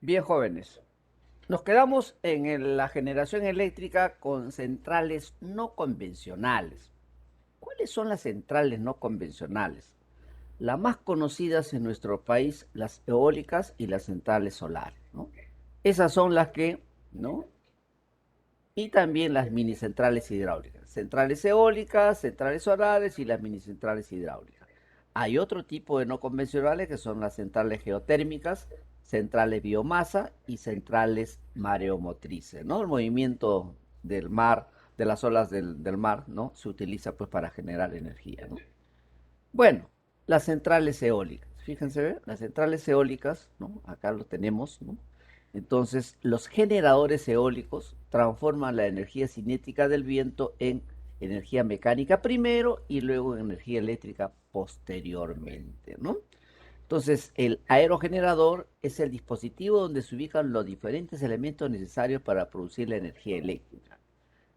Bien, jóvenes. Nos quedamos en la generación eléctrica con centrales no convencionales. ¿Cuáles son las centrales no convencionales? Las más conocidas en nuestro país, las eólicas y las centrales solares, ¿no? Esas son las que, ¿no? Y también las mini centrales hidráulicas. Centrales eólicas, centrales solares y las mini centrales hidráulicas. Hay otro tipo de no convencionales que son las centrales geotérmicas, centrales biomasa y centrales mareomotrices, ¿no? El movimiento del mar, de las olas del mar, ¿no? Se utiliza pues para generar energía, ¿no? Bueno, las centrales eólicas. Fíjense, ¿ve? Las centrales eólicas, ¿no? Acá lo tenemos, ¿no? Entonces, los generadores eólicos transforman la energía cinética del viento en energía mecánica primero y luego en energía eléctrica posteriormente, ¿no? Entonces, el aerogenerador es el dispositivo donde se ubican los diferentes elementos necesarios para producir la energía eléctrica.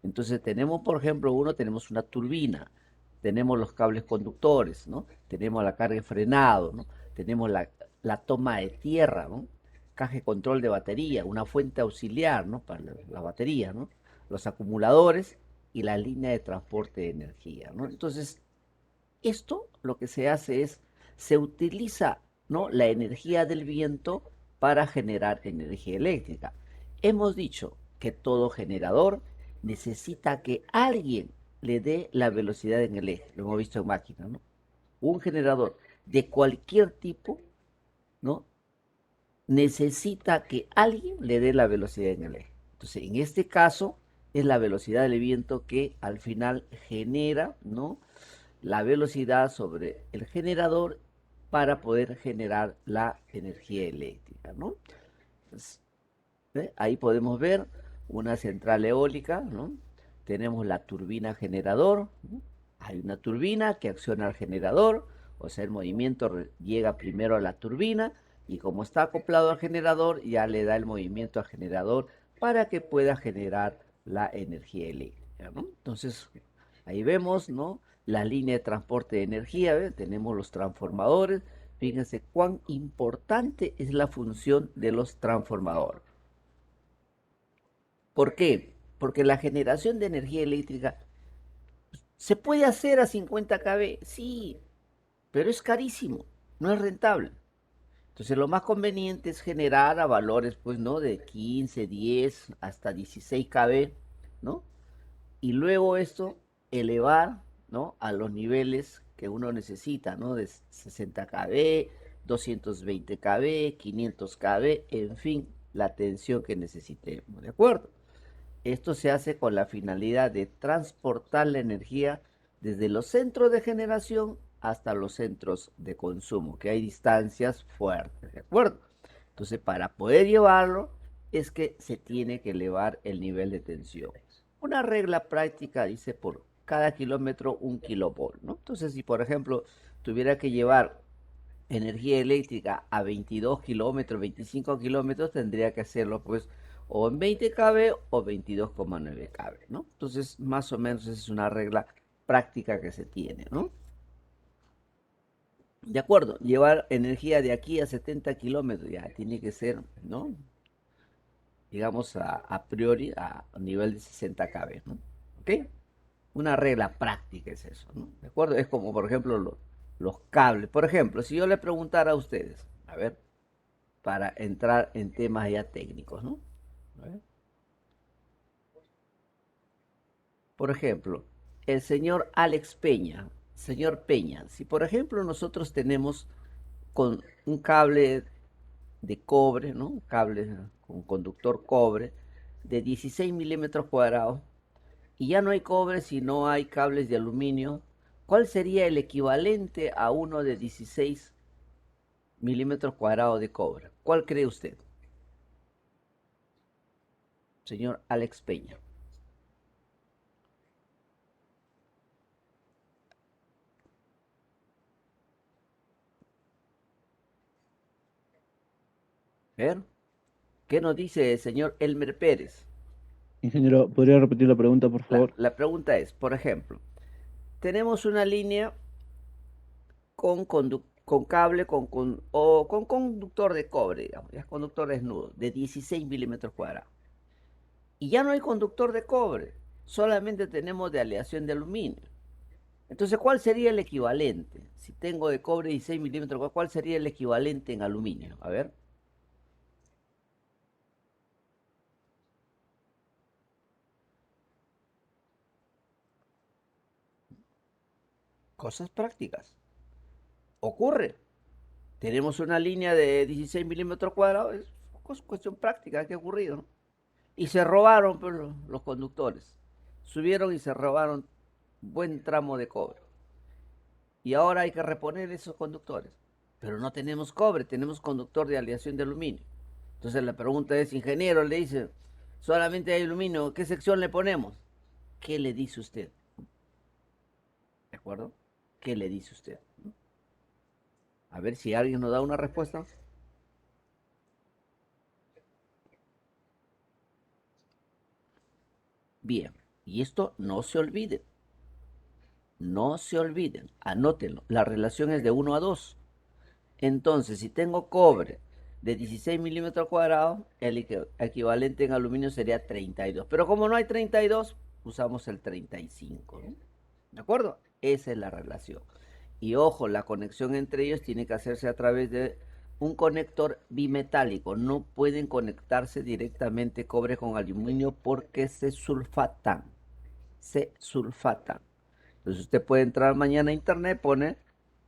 Entonces tenemos, por ejemplo, tenemos una turbina, tenemos los cables conductores, ¿no? Tenemos la carga y frenado, ¿no? Tenemos la toma de tierra, ¿no? Caja de control de batería, una fuente auxiliar, ¿no? Para la batería, ¿no? Los acumuladores y la línea de transporte de energía, ¿no? Entonces, esto lo que se hace es, se utiliza, ¿no? La energía del viento para generar energía eléctrica. Hemos dicho que todo generador necesita que alguien le dé la velocidad en el eje. Lo hemos visto en máquinas, ¿no? Un generador de cualquier tipo, ¿no? Necesita que alguien le dé la velocidad en el eje. Entonces, en este caso, es la velocidad del viento que al final genera, ¿no? La velocidad sobre el generador para poder generar la energía eléctrica, ¿no? Entonces, ¿ve? Ahí podemos ver una central eólica, ¿no? Tenemos la turbina generador, ¿no? Hay una turbina que acciona al generador, o sea, el movimiento llega primero a la turbina y como está acoplado al generador, ya le da el movimiento al generador para que pueda generar la energía eléctrica, ¿no? Entonces, ahí vemos, ¿no? La línea de transporte de energía, ¿ve? Tenemos los transformadores. Fíjense cuán importante es la función de los transformadores. ¿Por qué? Porque la generación de energía eléctrica se puede hacer a 50 kV, sí, pero es carísimo, no es rentable. Entonces lo más conveniente es generar a valores, pues, ¿no? De 15, 10, hasta 16 kV, ¿no? Y luego esto elevar, ¿no? A los niveles que uno necesita, ¿no? De 60 kV, 220 kV, 500 kV, en fin, la tensión que necesitemos, ¿de acuerdo? Esto se hace con la finalidad de transportar la energía desde los centros de generación hasta los centros de consumo, que hay distancias fuertes, ¿de acuerdo? Entonces, para poder llevarlo, es que se tiene que elevar el nivel de tensión. Una regla práctica dice por cada kilómetro 1 kilovolt, ¿no? Entonces, si por ejemplo tuviera que llevar energía eléctrica a 22 kilómetros, 25 kilómetros, tendría que hacerlo pues o en 20 kV o 22,9 kV, ¿no? Entonces, más o menos esa es una regla práctica que se tiene, ¿no? De acuerdo, llevar energía de aquí a 70 kilómetros ya tiene que ser, ¿no? Digamos a priori a nivel de 60 kV, ¿no? ¿Ok? Una regla práctica es eso, ¿no? ¿De acuerdo? Es como, por ejemplo, los cables. Por ejemplo, si yo le preguntara a ustedes, a ver, para entrar en temas ya técnicos, ¿no? A ver. Por ejemplo, el señor Alex Peña, señor Peña, si por ejemplo nosotros tenemos con un cable de cobre, ¿no? Un cable con conductor cobre de 16 milímetros cuadrados y ya no hay cobre, sino hay cables de aluminio, ¿cuál sería el equivalente a uno de 16 milímetros cuadrados de cobre? ¿Cuál cree usted, señor Alex Peña? ¿Ver? ¿Qué nos dice el señor Elmer Pérez? Ingeniero, ¿podría repetir la pregunta, por favor? La pregunta es, por ejemplo, tenemos una línea con con cable o con conductor de cobre, digamos, ya es conductor desnudo, de 16 milímetros cuadrados. Y ya no hay conductor de cobre, solamente tenemos de aleación de aluminio. Entonces, ¿cuál sería el equivalente? Si tengo de cobre 16 milímetros, ¿cuál sería el equivalente en aluminio? A ver. Cosas prácticas. Ocurre. Tenemos una línea de 16 milímetros cuadrados, es cuestión práctica que ha ocurrido, ¿no? Y se robaron pues, los conductores. Subieron y se robaron buen tramo de cobre. Y ahora hay que reponer esos conductores. Pero no tenemos cobre, tenemos conductor de aleación de aluminio. Entonces la pregunta es, ingeniero, le dice, solamente hay aluminio, ¿qué sección le ponemos? ¿Qué le dice usted? ¿De acuerdo? ¿Qué le dice usted? A ver si alguien nos da una respuesta. Bien, y esto no se olvide. No se olviden, anótenlo. La relación es de 1 a 2. Entonces, si tengo cobre de 16 milímetros cuadrados, el equivalente en aluminio sería 32. Pero como no hay 32, usamos el 35, ¿no? ¿De acuerdo? Esa es la relación. Y ojo, la conexión entre ellos tiene que hacerse a través de un conector bimetálico. No pueden conectarse directamente cobre con aluminio porque se sulfatan. Se sulfatan. Entonces usted puede entrar mañana a internet, pone,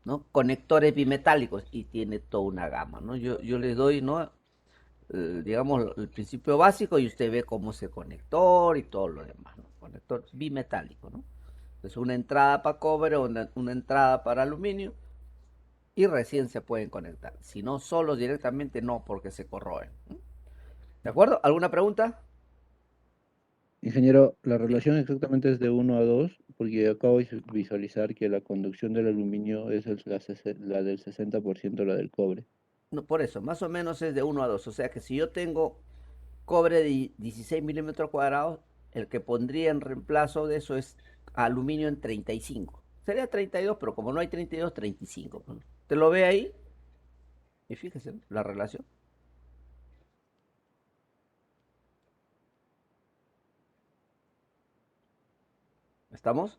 ¿no?, conectores bimetálicos y tiene toda una gama, ¿no? Yo le doy, ¿no?, digamos, el principio básico y usted ve cómo es el conector y todo lo demás, ¿no? Conector bimetálico, ¿no? Entonces una entrada para cobre, una entrada para aluminio y recién se pueden conectar. Si no, solos directamente no, porque se corroen, ¿no? ¿De acuerdo? ¿Alguna pregunta? Ingeniero, la Bien. relación exactamente es de 1 a 2, porque acabo de visualizar que la conducción del aluminio es la del 60%, la del cobre. No, por eso, más o menos es de 1 a 2. O sea que si yo tengo cobre de 16 milímetros cuadrados, el que pondría en reemplazo de eso es aluminio en 35. Sería 32, pero como no hay 32, 35. ¿Te lo ve ahí? Y fíjese, ¿no?, la relación. ¿Estamos?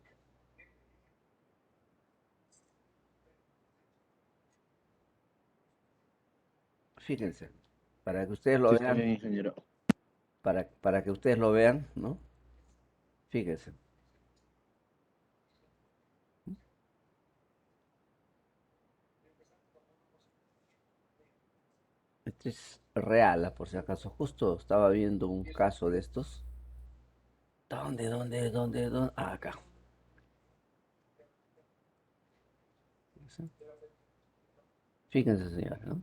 Fíjense, para que ustedes lo Sí, está vean, bien, ingeniero. para que ustedes lo vean, ¿no? Fíjense. Esto es real, por si acaso. Justo estaba viendo un caso de estos. ¿Dónde? Ah, acá. Fíjense, señores, ¿no?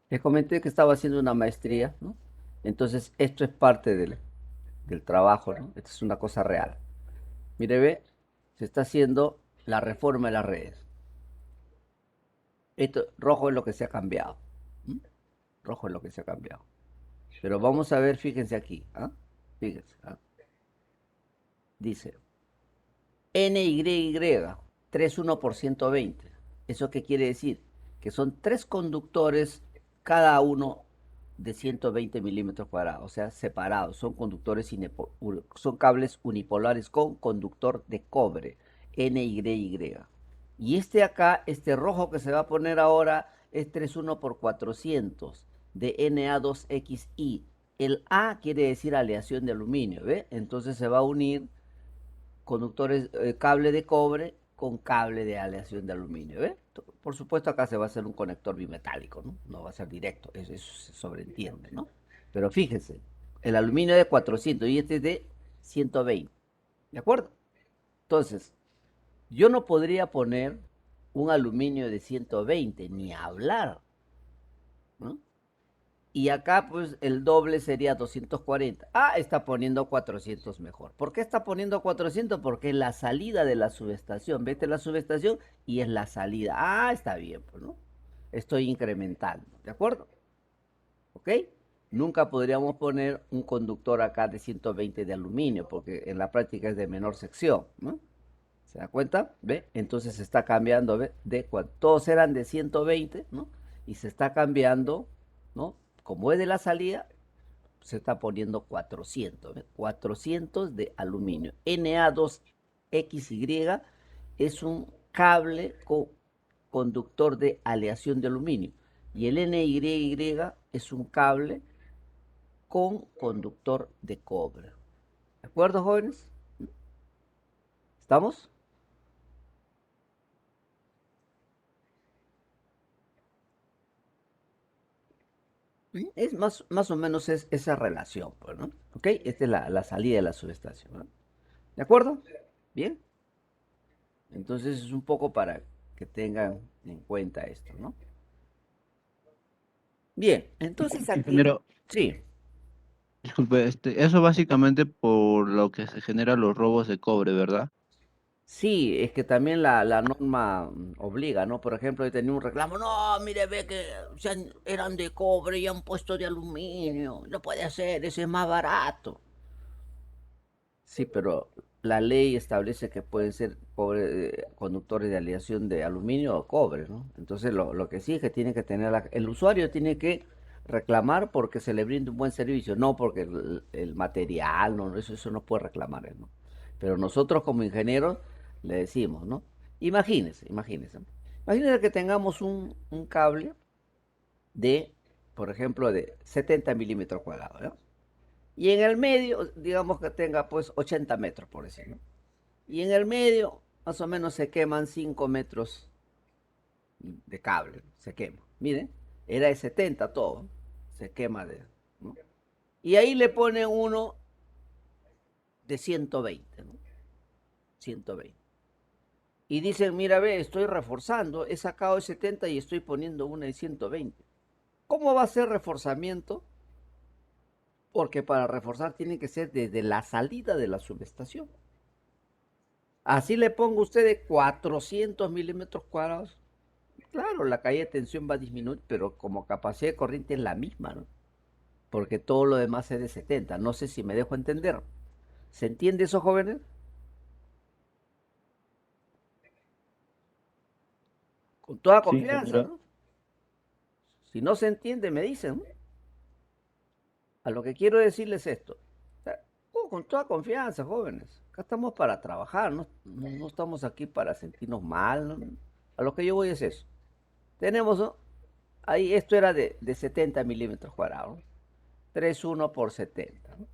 Les comenté que estaba haciendo una maestría, ¿no? Entonces, esto es parte del trabajo, ¿no? Esto es una cosa real. Mire, ve, se está haciendo la reforma de las redes. Esto, rojo es lo que se ha cambiado. ¿M? Rojo es lo que se ha cambiado. Pero vamos a ver, fíjense aquí, ¿ah? Fíjense, ¿ah? Dice NYY 31 por 120. ¿Eso qué quiere decir? Que son tres conductores, cada uno de 120 milímetros cuadrados, o sea, separados. Son conductores, son cables unipolares con conductor de cobre, NYY. Y este acá, este rojo que se va a poner ahora, es 31 por 400 de Na2XI. El A quiere decir aleación de aluminio, ¿ve? Entonces se va a unir conductores, cable de cobre con cable de aleación de aluminio, ¿ve? Por supuesto acá se va a hacer un conector bimetálico, ¿no? No va a ser directo, eso se sobreentiende, ¿no? Pero fíjense, el aluminio es de 400 y este es de 120, ¿de acuerdo? Entonces, yo no podría poner un aluminio de 120, ni hablar, ¿no? Y acá pues el doble sería 240. Ah, está poniendo 400 mejor. ¿Por qué está poniendo 400? Porque es la salida de la subestación. Vete la subestación y es la salida. Ah, está bien, pues, ¿no? Estoy incrementando, ¿de acuerdo? ¿Ok? Nunca podríamos poner un conductor acá de 120 de aluminio, porque en la práctica es de menor sección, ¿no? ¿Se da cuenta? ¿Ve? Entonces se está cambiando, ¿ve? Todos eran de 120, ¿no? Y se está cambiando, ¿no? Como es de la salida, se está poniendo 400, ¿ve? 400 de aluminio. Na2XY es un cable conductor de aleación de aluminio. Y el NYY es un cable con conductor de cobre. ¿De acuerdo, jóvenes? ¿Estamos? Es más o menos esa relación, pues, ¿no? ¿Ok? Esta es la salida de la subestación, ¿no? ¿De acuerdo? Bien. Entonces es un poco para que tengan en cuenta esto, ¿no? Bien, entonces aquí, Ingeniero, sí, disculpe, eso básicamente por lo que se generan los robos de cobre, ¿verdad? sí, es que también la norma obliga, ¿no? Por ejemplo, yo tenía un reclamo, no, mire, ve que eran de cobre y han puesto de aluminio, no puede ser, ese es más barato. Sí, pero la ley establece que pueden ser conductores de aleación de aluminio o cobre, ¿no? Entonces lo que sí es que tiene que tener, el usuario tiene que reclamar porque se le brinde un buen servicio, no porque el material, no, eso no puede reclamar él, ¿no? Pero nosotros como ingenieros le decimos, ¿no? Imagínense que tengamos un cable de, por ejemplo, de 70 milímetros cuadrados, ¿no? Y en el medio, digamos que tenga pues 80 metros, por decirlo. Y en el medio, más o menos se queman 5 metros de cable, se quema. Miren, era de 70 todo, se quema ¿no? Y ahí le pone uno de 120, ¿no? 120. Y dicen, mira, ve, estoy reforzando, he sacado de 70 y estoy poniendo una de 120. ¿Cómo va a ser reforzamiento? Porque para reforzar tiene que ser desde la salida de la subestación. Así le pongo a usted de 400 milímetros cuadrados. Claro, la caída de tensión va a disminuir, pero como capacidad de corriente es la misma, ¿no? Porque todo lo demás es de 70. No sé si me dejo entender. ¿Se entiende eso, jóvenes? Con toda Sí, confianza, ingeniero. ¿no? Si no se entiende, me dicen, ¿no? A lo que quiero decirles esto. O sea, con toda confianza, jóvenes. Acá estamos para trabajar, no estamos aquí para sentirnos mal, ¿no? A lo que yo voy es eso. Tenemos, ¿no? Ahí esto era de 70 milímetros cuadrados, ¿no? 3,1 por 70, ¿no?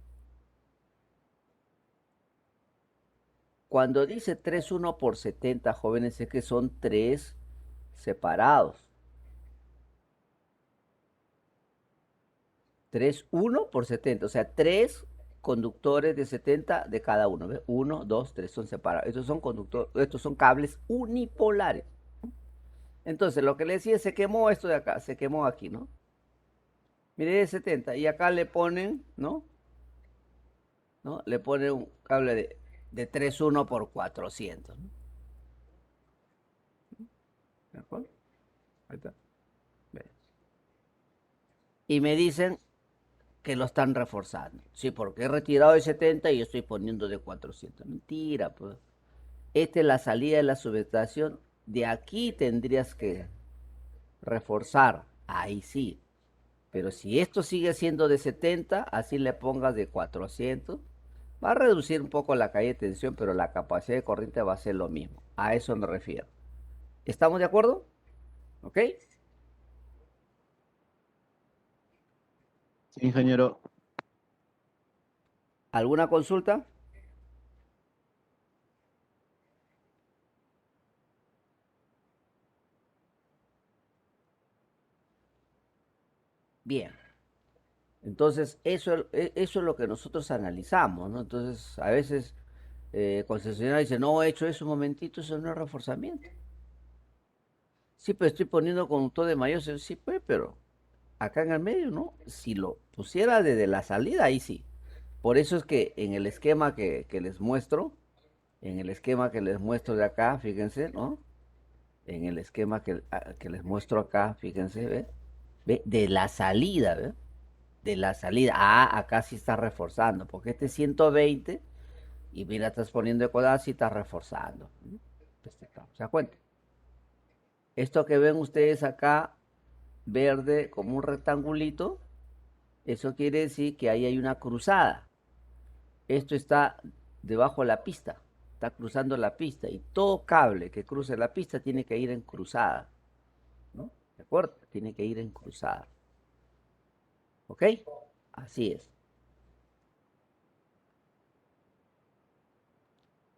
Cuando dice 3,1 por 70, jóvenes, es que son tres separados. 3,1 por 70, o sea, tres conductores de 70 de cada uno. ¿Ves? 1, 2, 3 son separados. Estos son cables unipolares. Entonces, lo que le decía, se quemó esto de acá, se quemó aquí, ¿no? Mire, de 70. Y acá le ponen, ¿no? ¿No? Le ponen un cable de 3,1 por 400, ¿no? ¿De acuerdo? Ahí está. Ve. Y me dicen que lo están reforzando. Sí, porque he retirado de 70 y estoy poniendo de 400. Mentira, pues. Esta es la salida de la subestación. De aquí tendrías que reforzar. Ahí sí. Pero si esto sigue siendo de 70, así le pongas de 400, va a reducir un poco la caída de tensión, pero la capacidad de corriente va a ser lo mismo. A eso me refiero. ¿Estamos de acuerdo? ¿Ok? Sí, ingeniero. ¿Alguna consulta? Bien. Entonces, eso es lo que nosotros analizamos, ¿no? Entonces, a veces concesionario dice, no, he hecho eso un momentito, eso no es reforzamiento. Sí, pero estoy poniendo conductor de mayor, sí, pues, pero acá en el medio, ¿no? Si lo pusiera desde la salida, ahí sí. Por eso es que en el esquema que les muestro, en el esquema que les muestro de acá, fíjense, ¿no? En el esquema que les muestro acá, fíjense, ¿ve? ¿Ve? De la salida, ¿ve? De la salida. Ah, acá sí está reforzando, porque este 120 Y mira, estás poniendo ecodas y estás reforzando. ¿Se da cuenta? Esto que ven ustedes acá, verde, como un rectangulito, eso quiere decir que ahí hay una cruzada. Esto está debajo de la pista, está cruzando la pista y todo cable que cruce la pista tiene que ir en cruzada, ¿no? ¿De acuerdo? Tiene que ir en cruzada. ¿Ok? Así es.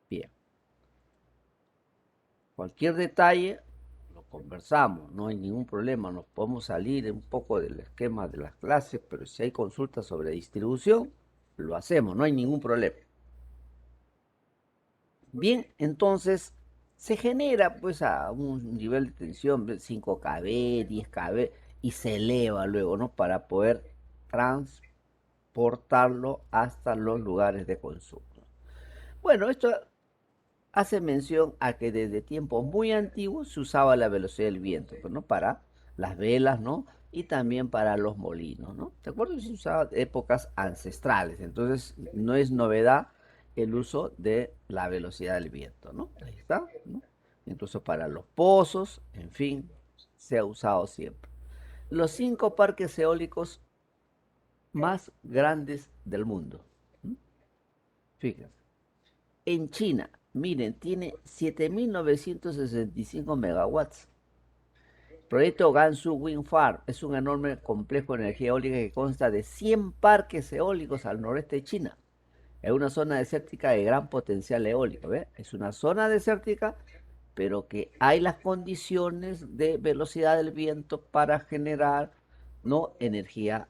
Bien. Cualquier detalle lo conversamos, no hay ningún problema, nos podemos salir un poco del esquema de las clases, pero si hay consultas sobre distribución, lo hacemos, no hay ningún problema. Bien, entonces se genera pues a un nivel de tensión de 5 kV, 10 kV y se eleva luego, ¿no? Para poder transportarlo hasta los lugares de consumo. Bueno, esto hace mención a que desde tiempos muy antiguos se usaba la velocidad del viento, pues, ¿no? Para las velas, ¿no? Y también para los molinos, ¿no? ¿De acuerdo? Se usaba épocas ancestrales, entonces no es novedad el uso de la velocidad del viento, ¿no? Ahí está, ¿no? Incluso para los pozos, en fin, se ha usado siempre. Los 5 parques eólicos más grandes del mundo. Fíjense. En China, miren, tiene 7.965 megawatts. Proyecto Gansu Wind Farm es un enorme complejo de energía eólica que consta de 100 parques eólicos al noreste de China. Es una zona desértica de gran potencial eólico. ¿Ve? Es una zona desértica, pero que hay las condiciones de velocidad del viento para generar, ¿no?, energía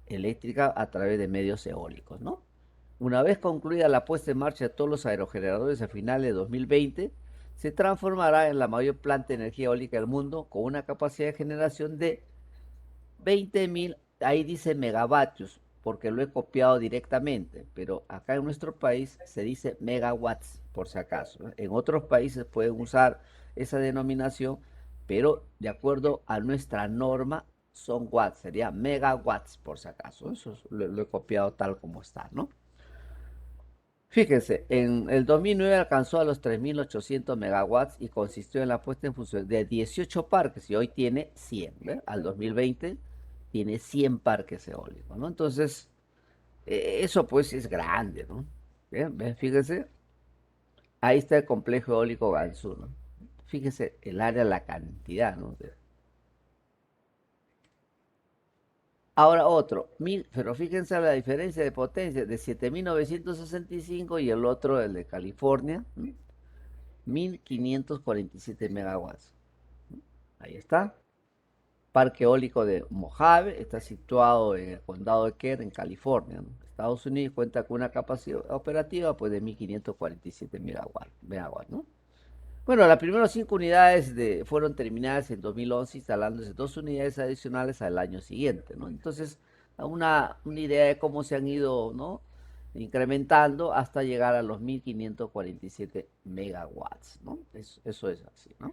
eléctrica a través de medios eólicos, ¿no? Una vez concluida la puesta en marcha de todos los aerogeneradores a finales de 2020, se transformará en la mayor planta de energía eólica del mundo con una capacidad de generación de 20.000, ahí dice megavatios, porque lo he copiado directamente, pero acá en nuestro país se dice megawatts, por si acaso, ¿no? En otros países pueden usar esa denominación, pero de acuerdo a nuestra norma son watts, sería megawatts, por si acaso. Eso lo he copiado tal como está, ¿no? Fíjense, en el 2009 alcanzó a los 3.800 megawatts y consistió en la puesta en función de 18 parques y hoy tiene 100, ¿ve? Al 2020 tiene 100 parques eólicos, ¿no? Entonces, eso pues es grande, ¿no? Bien, ¿ven? Fíjense, ahí está el complejo eólico Gansu, ¿no? Fíjense el área, la cantidad, ¿no? Ahora otro, pero fíjense la diferencia de potencia de 7.965 y el otro, el de California, ¿no? 1.547 megawatts. Ahí está. Parque eólico de Mojave está situado en el condado de Kerr, en California, ¿no? Estados Unidos cuenta con una capacidad operativa pues, de 1.547 megawatts, ¿no? Bueno, las primeras 5 unidades fueron terminadas en 2011, instalándose 2 unidades adicionales al año siguiente, ¿no? Entonces, una idea de cómo se han ido, ¿no?, incrementando hasta llegar a los 1.547 megawatts, ¿no? Eso es así, ¿no?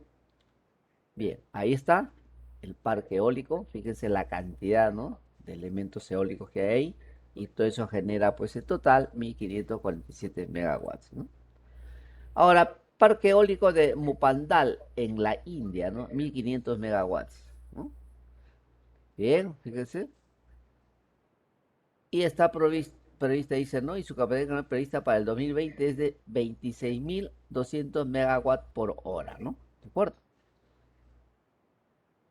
Bien, ahí está el parque eólico, fíjense la cantidad, ¿no?, de elementos eólicos que hay ahí, y todo eso genera, pues, en total 1.547 megawatts, ¿no? Ahora, parque eólico de Mupandal, en la India, ¿no? 1.500 megawatts, ¿no? Bien, fíjense. Y está prevista, dice, ¿no? Y su capacidad prevista para el 2020 es de 26.200 megawatts por hora, ¿no? ¿De acuerdo?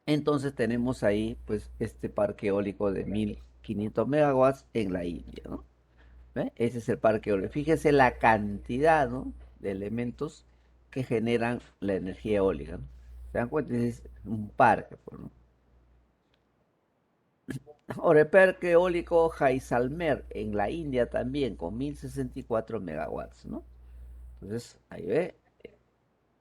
Entonces tenemos ahí, pues, este parque eólico de 1.500 megawatts en la India, ¿no? ¿Ve? Ese es el parque eólico. Fíjese la cantidad, ¿no?, de elementos que generan la energía eólica, ¿no? ¿Se dan cuenta? Es un parque, pues, ¿no? Ahora, el parque eólico Jaisalmer en la India también, con 1.064 megawatts, ¿no? Entonces, ahí ve,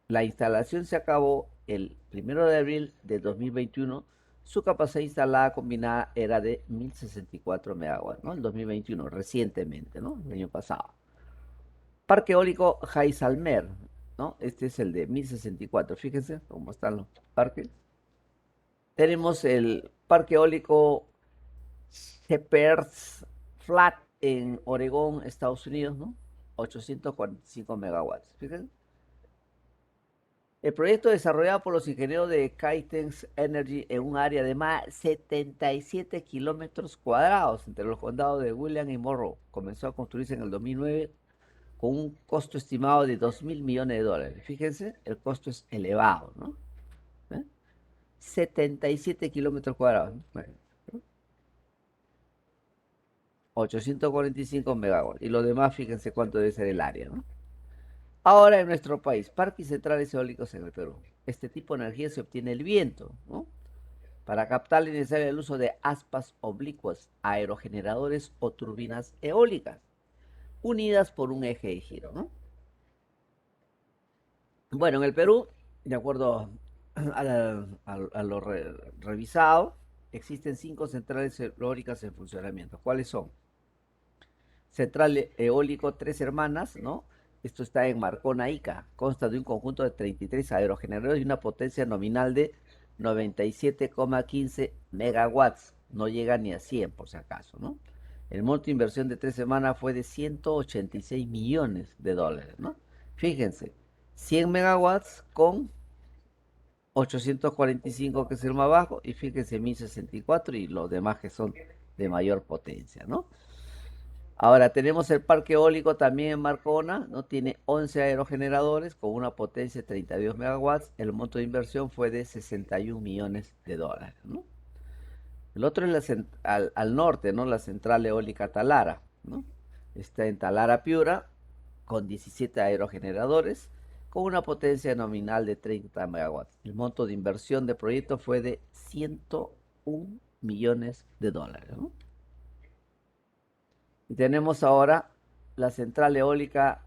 la instalación se acabó el 1 de abril de 2021. Su capacidad instalada combinada era de 1.064 megawatts, ¿no? El 2021, recientemente, ¿no? El año pasado. Parque eólico Jaisalmer, ¿no? Este es el de 1.064. Fíjense cómo están los parques. Tenemos el parque eólico Shepherd's Flat en Oregón, Estados Unidos, ¿no? 845 megawatts. Fíjense. El proyecto desarrollado por los ingenieros de Caitens Energy en un área de más de 77 kilómetros cuadrados entre los condados de William y Morrow comenzó a construirse en el 2009 con un costo estimado de 2.000 millones de dólares. Fíjense, el costo es elevado, ¿no? ¿Eh? 77 kilómetros cuadrados, ¿no? Bueno, 845 megawatts. Y lo demás, fíjense cuánto debe ser el área, ¿no? Ahora en nuestro país, parques centrales eólicos en el Perú. Este tipo de energía se obtiene el viento, ¿no? Para captar es necesario el uso de aspas oblicuas, aerogeneradores o turbinas eólicas, unidas por un eje de giro, ¿no? Bueno, en el Perú, de acuerdo a lo revisado, existen 5 centrales eólicas en funcionamiento. ¿Cuáles son? Central eólico Tres Hermanas, ¿no? Esto está en Marcona, Ica. Consta de un conjunto de 33 aerogeneradores y una potencia nominal de 97,15 megawatts. No llega ni a 100, por si acaso, ¿no? El monto de inversión de 3 semanas fue de 186 millones de dólares, ¿no? Fíjense, 100 megawatts con 845, que es el más bajo, y fíjense 1064 y los demás que son de mayor potencia, ¿no? Ahora tenemos el parque eólico también en Marcona, ¿no? Tiene 11 aerogeneradores con una potencia de 32 megawatts. El monto de inversión fue de 61 millones de dólares, ¿no? El otro es al norte, ¿no? La central eólica Talara, ¿no? Está en Talara, Piura, con 17 aerogeneradores, con una potencia nominal de 30 megawatts. El monto de inversión del proyecto fue de 101 millones de dólares, ¿no? Y tenemos ahora la central eólica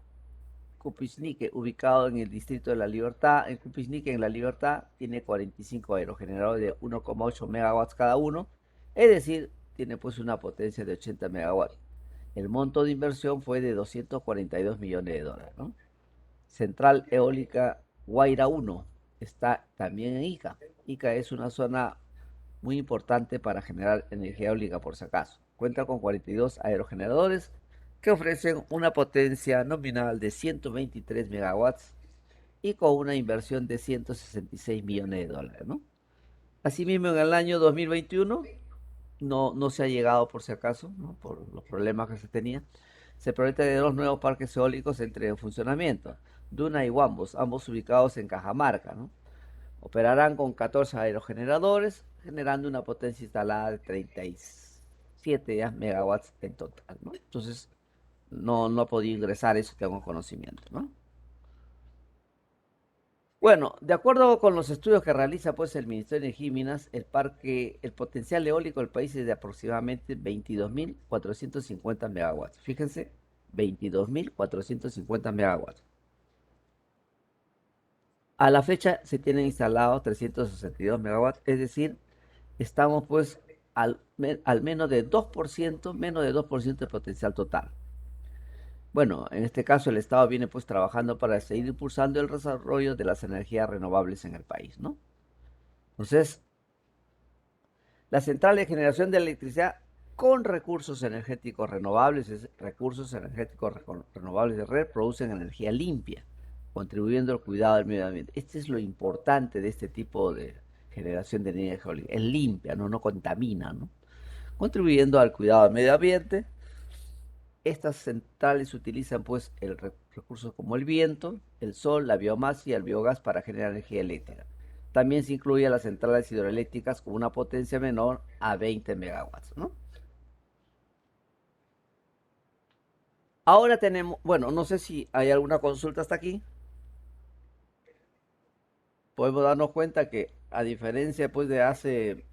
Cupisnique, ubicado en el distrito de La Libertad. En Cupisnique, en La Libertad, tiene 45 aerogeneradores de 1,8 megawatts cada uno, es decir, tiene pues una potencia de 80 megawatts. El monto de inversión fue de 242 millones de dólares, ¿no? Central eólica Guaira 1 está también en Ica. Ica es una zona muy importante para generar energía eólica, por si acaso. Cuenta con 42 aerogeneradores que ofrecen una potencia nominal de 123 megawatts y con una inversión de 166 millones de dólares, ¿no? Asimismo, en el año 2021 no se ha llegado, por si acaso, ¿no? Por los problemas que se tenían. Se proyecta de 2 nuevos parques eólicos entre en funcionamiento, Duna y Huambos, ambos ubicados en Cajamarca, ¿no? Operarán con 14 aerogeneradores, generando una potencia instalada de 37 ya, megawatts en total, ¿no? Entonces, no ha podido ingresar, eso tengo conocimiento, ¿no? Bueno, de acuerdo con los estudios que realiza pues el Ministerio de Energía y Minas, el potencial eólico del país es de aproximadamente 22.450 megawatts. Fíjense, 22.450 megawatts. A la fecha se tienen instalados 362 megawatts, es decir, estamos pues al menos de 2% de potencial total. Bueno, en este caso el Estado viene pues trabajando para seguir impulsando el desarrollo de las energías renovables en el país, ¿no? Entonces, la central de generación de electricidad con recursos energéticos renovables, renovables de red, producen energía limpia, contribuyendo al cuidado del medio ambiente. Este es lo importante de este tipo de generación de energía eólica. Es limpia, no contamina, ¿no? Contribuyendo al cuidado del medio ambiente. Estas centrales utilizan pues recursos como el viento, el sol, la biomasa y el biogás para generar energía eléctrica. También se incluye las centrales hidroeléctricas con una potencia menor a 20 megawatts, ¿no? Ahora tenemos, bueno, no sé si hay alguna consulta hasta aquí. Podemos darnos cuenta que a diferencia pues de hace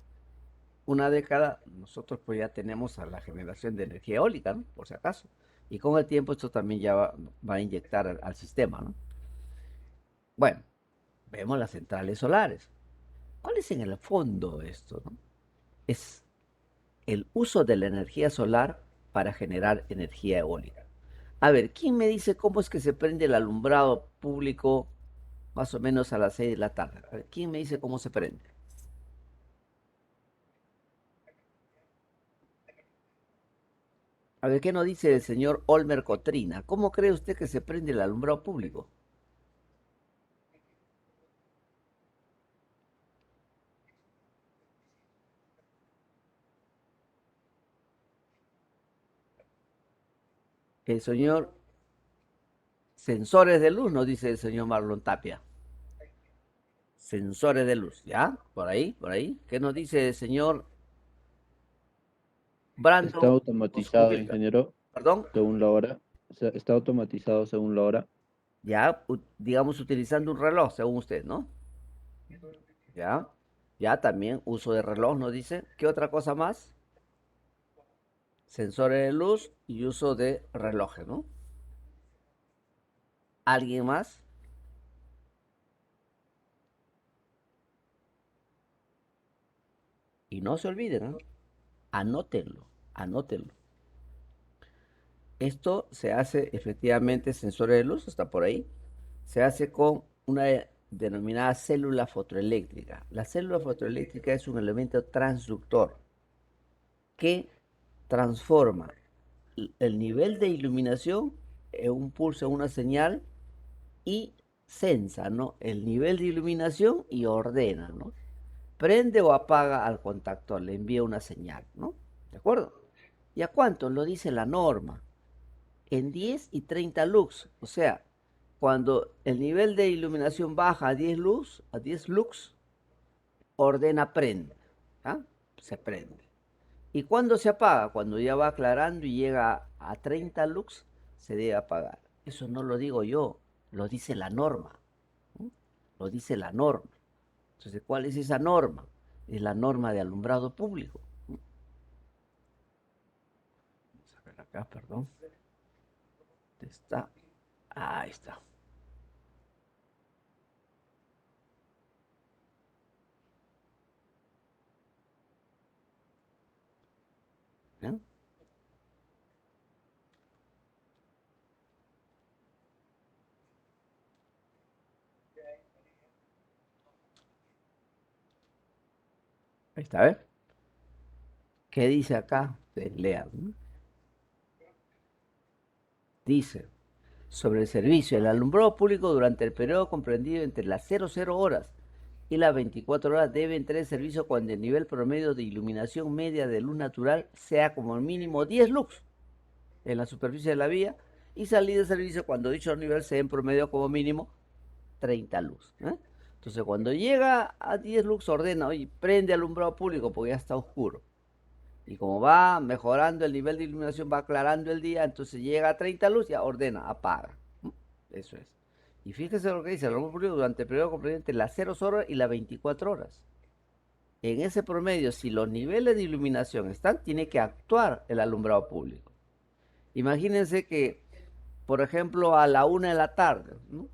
una década, nosotros pues ya tenemos a la generación de energía eólica, ¿no? Por si acaso. Y con el tiempo esto también ya va a inyectar al sistema, ¿no? Bueno, vemos las centrales solares. ¿Cuál es en el fondo esto, no? Es el uso de la energía solar para generar energía eólica. A ver, ¿quién me dice cómo es que se prende el alumbrado público más o menos a las 6 de la tarde? A ver, ¿quién me dice cómo se prende? A ver, ¿qué nos dice el señor Olmer Cotrina? ¿Cómo cree usted que se prende el alumbrado público? El señor sensores de luz, nos dice el señor Marlon Tapia. Sensores de luz, ¿ya? Por ahí, por ahí. ¿Qué nos dice el señor Está Brandon automatizado, Oscubilca? ingeniero, Perdón, según la hora. O sea, está automatizado según la hora. ya, digamos, utilizando un reloj, según usted, ¿no? Ya, ya también uso de reloj, nos dice. ¿Qué otra cosa más? Sensores de luz y uso de relojes, ¿no? ¿Alguien más? Y no se olviden, ¿no? Anótenlo, anótenlo. Esto se hace efectivamente, sensores de luz, está por ahí. Se hace con una denominada célula fotoeléctrica. La célula fotoeléctrica es un elemento transductor que transforma el nivel de iluminación en un pulso, en una señal, y sensa, ¿no? El nivel de iluminación y ordena, ¿no? Prende o apaga al contactor, le envía una señal, ¿no? ¿De acuerdo? ¿Y a cuánto? Lo dice la norma. En 10 y 30 lux. O sea, cuando el nivel de iluminación baja a 10 lux, ordena prende. ¿Ah? Se prende. ¿Y cuando se apaga? Cuando ya va aclarando y llega a 30 lux, se debe apagar. Eso no lo digo yo, lo dice la norma. ¿No? Lo dice la norma. Entonces, ¿cuál es esa norma? Es la norma de alumbrado público. Vamos a ver acá, perdón. Está. Ahí está. ¿Ya? Ahí está, ¿ves? ¿Qué dice acá? Ustedes lean, ¿no? Dice, sobre el servicio, el alumbrado público durante el periodo comprendido entre las 00 horas y las 24 horas debe entrar en servicio cuando el nivel promedio de iluminación media de luz natural sea como mínimo 10 lux en la superficie de la vía y salir de servicio cuando dicho nivel sea en promedio como mínimo 30 lux. ¿Eh? Entonces, cuando llega a 10 lux, ordena, oye, prende alumbrado público porque ya está oscuro. Y como va mejorando el nivel de iluminación, va aclarando el día, entonces llega a 30 luz, ya ordena, apaga. Eso es. Y fíjese lo que dice, el alumbrado público durante el periodo comprendido entre las 0 horas y las 24 horas. En ese promedio, si los niveles de iluminación están, tiene que actuar el alumbrado público. Imagínense que, por ejemplo, a la 1 de la tarde, ¿no?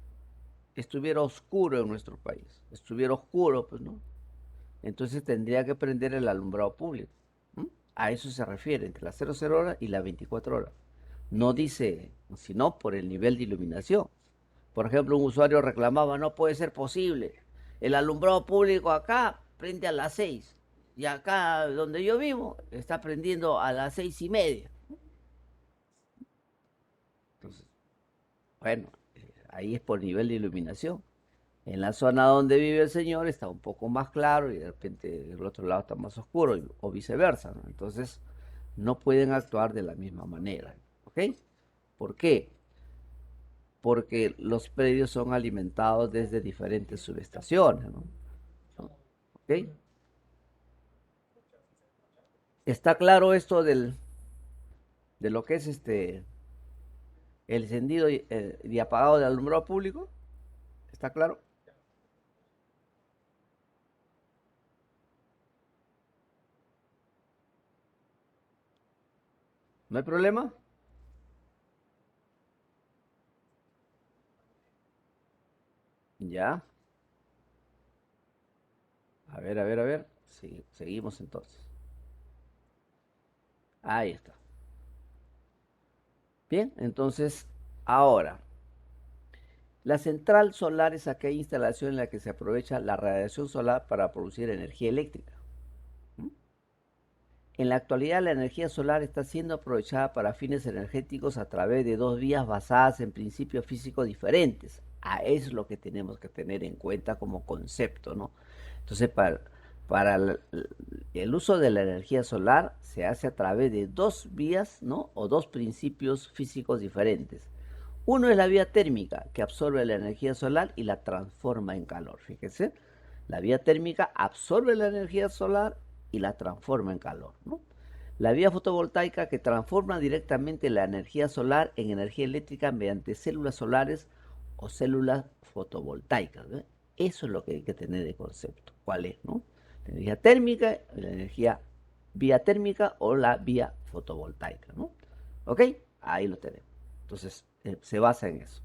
Estuviera oscuro en nuestro país. Estuviera oscuro, pues, ¿no? Entonces tendría que prender el alumbrado público. ¿M? A eso se refiere, entre las 00 horas y las 24 horas. No dice, sino por el nivel de iluminación. Por ejemplo, un usuario reclamaba, no puede ser posible. El alumbrado público acá prende a las 6 y acá donde yo vivo está prendiendo a las 6:30. Entonces, bueno, ahí es por nivel de iluminación. En la zona donde vive el señor está un poco más claro y de repente el otro lado está más oscuro o viceversa, ¿no? Entonces, no pueden actuar de la misma manera, ¿ok? ¿Por qué? Porque los predios son alimentados desde diferentes subestaciones, ¿no? ¿Ok? ¿Está claro esto de lo que es el encendido y apagado del alumbrado público? ¿Está claro? ¿No hay problema? Ya. A ver, a ver, a ver. Sí, seguimos entonces. Ahí está. Bien, entonces, ahora, la central solar es aquella instalación en la que se aprovecha la radiación solar para producir energía eléctrica. ¿Mm? En la actualidad, la energía solar está siendo aprovechada para fines energéticos a través de dos vías basadas en principios físicos diferentes. Eso es lo que tenemos que tener en cuenta como concepto, ¿no? Entonces, para el uso de la energía solar se hace a través de dos vías, ¿no? O dos principios físicos diferentes. Uno es la vía térmica, que absorbe la energía solar y la transforma en calor. Fíjese, la vía térmica absorbe la energía solar y la transforma en calor, ¿no? La vía fotovoltaica, que transforma directamente la energía solar en energía eléctrica mediante células solares o células fotovoltaicas, ¿no? Eso es lo que hay que tener de concepto. ¿Cuál es, no? La energía térmica, la energía vía térmica o la vía fotovoltaica, ¿no? ¿Ok? Ahí lo tenemos. Entonces, se basa en eso.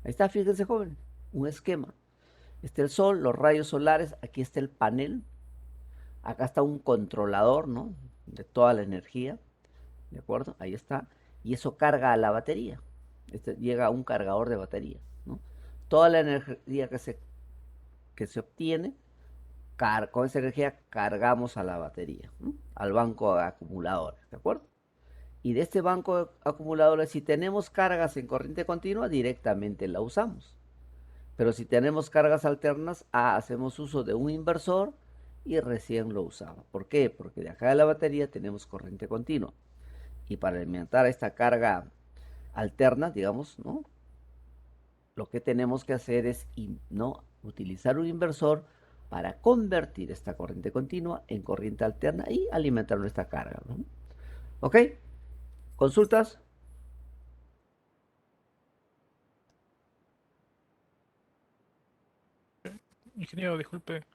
Ahí está, fíjense, joven, un esquema. Está el sol, los rayos solares, aquí está el panel, acá está un controlador, ¿no? De toda la energía, ¿de acuerdo? Ahí está. Y eso carga a la batería. Llega a un cargador de batería, ¿no? Toda la energía que se obtiene, con esa energía cargamos a la batería, ¿no? Al banco de acumuladores, ¿de acuerdo? Y de este banco de acumuladores, si tenemos cargas en corriente continua, directamente la usamos. Pero si tenemos cargas alternas, hacemos uso de un inversor y recién lo usamos. ¿Por qué? Porque de acá de la batería tenemos corriente continua. Y para alimentar esta carga alterna, digamos, ¿no? Lo que tenemos que hacer es, ¿no?, utilizar un inversor para convertir esta corriente continua en corriente alterna y alimentar nuestra carga, ¿no? ¿Ok? ¿Consultas? Ingeniero, disculpe.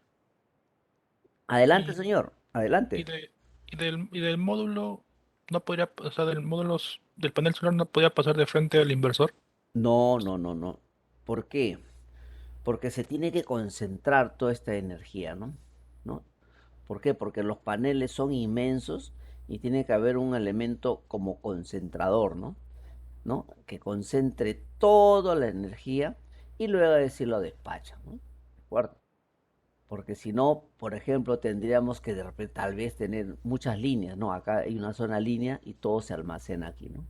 Adelante, Y, señor. y, Adelante. de, y del módulo, no podría, o sea, del panel solar no podría pasar de frente al inversor. No, no, no, no. ¿Por qué? Porque se tiene que concentrar toda esta energía, ¿no? ¿No? ¿Por qué? Porque los paneles son inmensos y tiene que haber un elemento como concentrador, ¿no? ¿No? Que concentre toda la energía y luego de sí lo despacha, ¿no? ¿De acuerdo? Porque si no, por ejemplo, tendríamos que de repente tal vez tener muchas líneas, ¿no? Acá hay una sola línea y todo se almacena aquí, ¿no?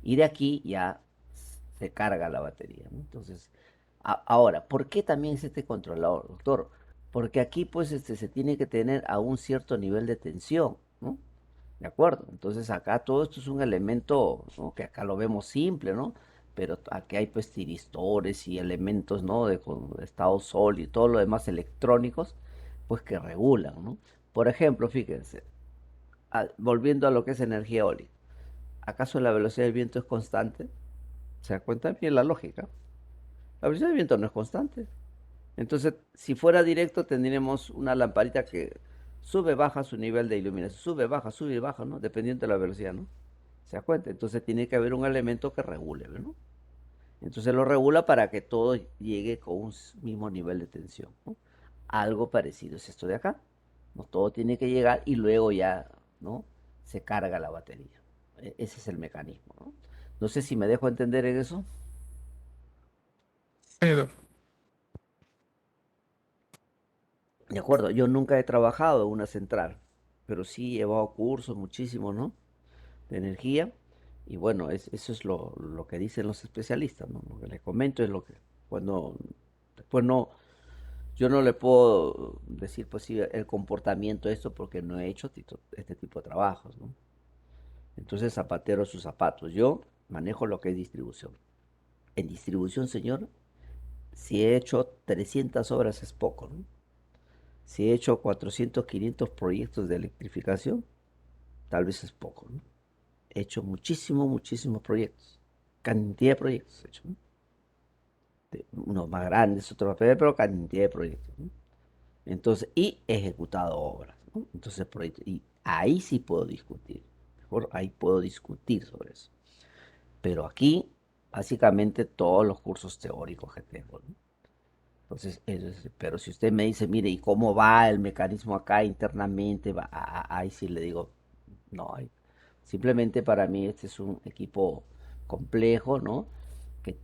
Y de aquí ya se carga la batería, ¿no? Entonces, ahora, ¿por qué también es este controlador, doctor? Porque aquí pues se tiene que tener a un cierto nivel de tensión, ¿no? ¿De acuerdo? Entonces acá todo esto es un elemento, ¿no?, que acá lo vemos simple, ¿no? Pero aquí hay pues tiristores y elementos, ¿no?, con estado sólido y todo lo demás electrónicos, pues que regulan, ¿no? Por ejemplo, fíjense, volviendo a lo que es energía eólica, ¿acaso la velocidad del viento es constante? ¿Se da cuenta? Bien la lógica. La velocidad del viento no es constante. Entonces, si fuera directo, tendríamos una lamparita que sube, baja su nivel de iluminación, sube y baja, ¿no? Dependiendo de la velocidad, ¿no? ¿Se da cuenta? Entonces tiene que haber un elemento que regule, ¿no? Entonces lo regula para que todo llegue con un mismo nivel de tensión, ¿no? Algo parecido es esto de acá, ¿no? Todo tiene que llegar y luego ya, ¿no?, se carga la batería. Ese es el mecanismo, ¿no? No sé si me dejo entender en eso. Ingeniero, De acuerdo, yo nunca he trabajado en una central, pero sí he llevado cursos muchísimos, ¿no?, de energía. Y bueno, eso es lo que dicen los especialistas, ¿no? Lo que les comento es lo que, cuando, después no, yo no le puedo decir, pues sí, el comportamiento de esto porque no he hecho este tipo de trabajos, ¿no? Entonces, zapatero a sus zapatos. Yo manejo lo que es distribución. En distribución, señor, si he hecho 300 obras es poco, ¿no? Si he hecho 400, 500 proyectos de electrificación, tal vez es poco, ¿no? He hecho muchísimos proyectos. Cantidad de proyectos he hecho, ¿no? Unos más grandes, otros más pequeños, pero cantidad de proyectos, ¿no? Entonces, y he ejecutado obras, ¿no? Entonces, proyectos, y ahí sí puedo discutir, mejor ahí puedo discutir sobre eso. Pero aquí, básicamente, todos los cursos teóricos que tengo, ¿no? Entonces, pero si usted me dice, mire, ¿y cómo va el mecanismo acá internamente? Ahí sí le digo, no, simplemente para mí este es un equipo complejo, ¿no? Que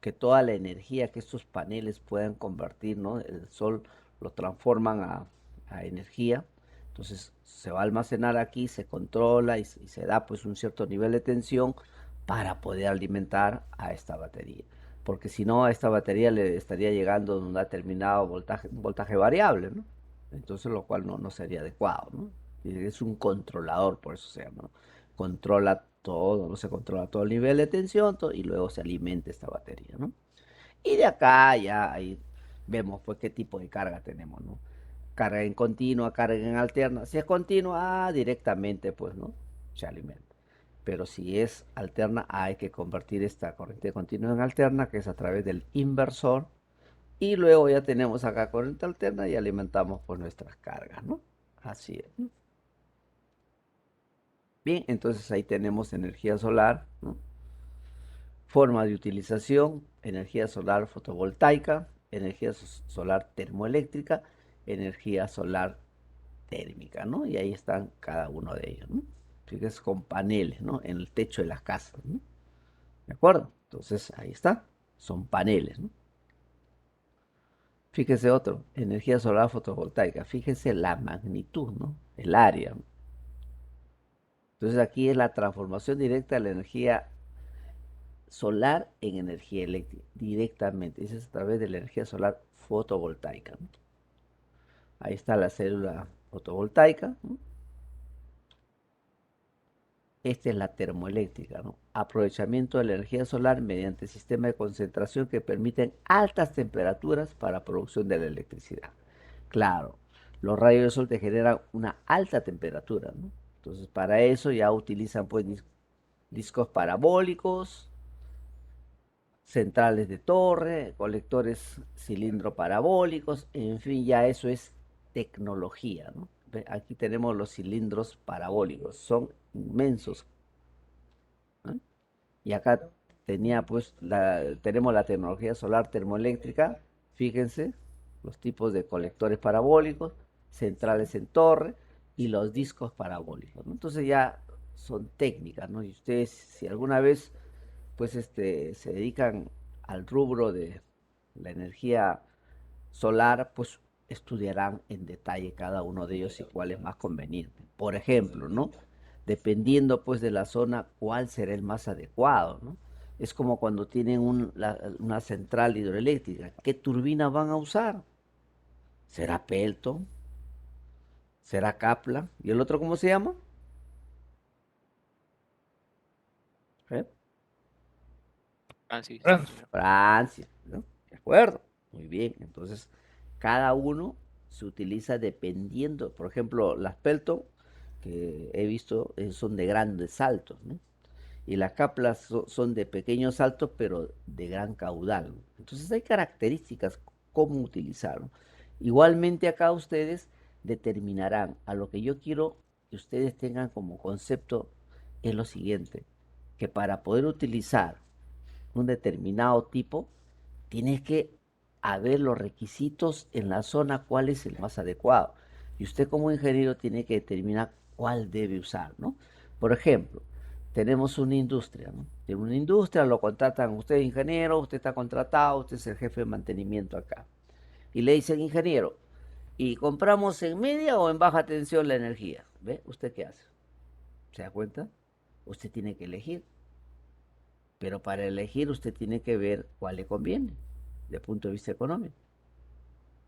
que toda la energía que estos paneles puedan convertir, ¿no? El sol lo transforman a energía, Entonces se va a almacenar aquí, se controla y se da pues un cierto nivel de tensión para poder alimentar a esta batería. Porque si no, a esta batería le estaría llegando un determinado voltaje, un voltaje variable, ¿no? Entonces lo cual no sería adecuado, ¿no? Y es un controlador, por eso se llama, ¿no? Controla todo, ¿no? Se controla todo el nivel de tensión y luego se alimenta esta batería, ¿no? Y de acá ya ahí vemos pues qué tipo de carga tenemos, ¿no? Carga en continua, carga en alterna. Si es continua, directamente pues, ¿no? Se alimenta. Pero si es alterna, hay que convertir esta corriente continua en alterna, que es a través del inversor. Y luego ya tenemos acá corriente alterna y alimentamos pues nuestras cargas, ¿no? Así es, ¿no? Bien, entonces ahí tenemos energía solar, ¿no? Forma de utilización: energía solar fotovoltaica, energía solar termoeléctrica, energía solar térmica, ¿no? Y ahí están cada uno de ellos, ¿no? Fíjense, con paneles, ¿no? En el techo de las casas, ¿no? ¿De acuerdo? Entonces ahí está, son paneles, ¿no? Fíjese otro, energía solar fotovoltaica, fíjese la magnitud, ¿no? El área, ¿no? Entonces aquí es la transformación directa de la energía solar en energía eléctrica, directamente. Eso es a través de la energía solar fotovoltaica, ¿no? Ahí está la célula fotovoltaica, ¿no? Esta es la termoeléctrica, ¿no? Aprovechamiento de la energía solar mediante sistemas de concentración que permiten altas temperaturas para producción de la electricidad. Claro, los rayos del sol te generan una alta temperatura, ¿no? Entonces, para eso ya utilizan pues discos parabólicos, centrales de torre, colectores cilindro parabólicos, en fin, ya eso es tecnología, ¿no? Aquí tenemos los cilindros parabólicos, son inmensos, ¿no? Y acá tenemos la tecnología solar termoeléctrica, fíjense, los tipos de colectores parabólicos, centrales en torre y los discos parabólicos, ¿no? Entonces ya son técnicas, ¿no? Y ustedes, si alguna vez pues se dedican al rubro de la energía solar, pues estudiarán en detalle cada uno de ellos y cuál es más conveniente. Por ejemplo, ¿no? Dependiendo pues de la zona, cuál será el más adecuado, ¿no? Es como cuando tienen una central hidroeléctrica. ¿Qué turbina van a usar? ¿Será Pelton? ¿Será Kaplan? ¿Y el otro cómo se llama? ¿Eh? Francis. Francia. Francia, ¿no? ¿De acuerdo? Muy bien. Entonces, cada uno se utiliza dependiendo. Por ejemplo, las Pelton, que he visto, son de grandes saltos, ¿no? Y las Kaplan son de pequeños saltos, pero de gran caudal, ¿no? Entonces, hay características cómo utilizar, ¿no? Igualmente, acá ustedes determinarán. A lo que yo quiero que ustedes tengan como concepto es lo siguiente: que para poder utilizar un determinado tipo, tienes que haber los requisitos en la zona cuál es el más adecuado. Y usted como ingeniero tiene que determinar cuál debe usar, ¿no? Por ejemplo, tenemos una industria, ¿no? En una industria lo contratan, usted es ingeniero, usted está contratado, usted es el jefe de mantenimiento acá. Y le dicen, ingeniero, ¿y compramos en media o en baja tensión la energía? ¿Ve? ¿Usted qué hace? ¿Se da cuenta? Usted tiene que elegir. Pero para elegir usted tiene que ver cuál le conviene, de punto de vista económico.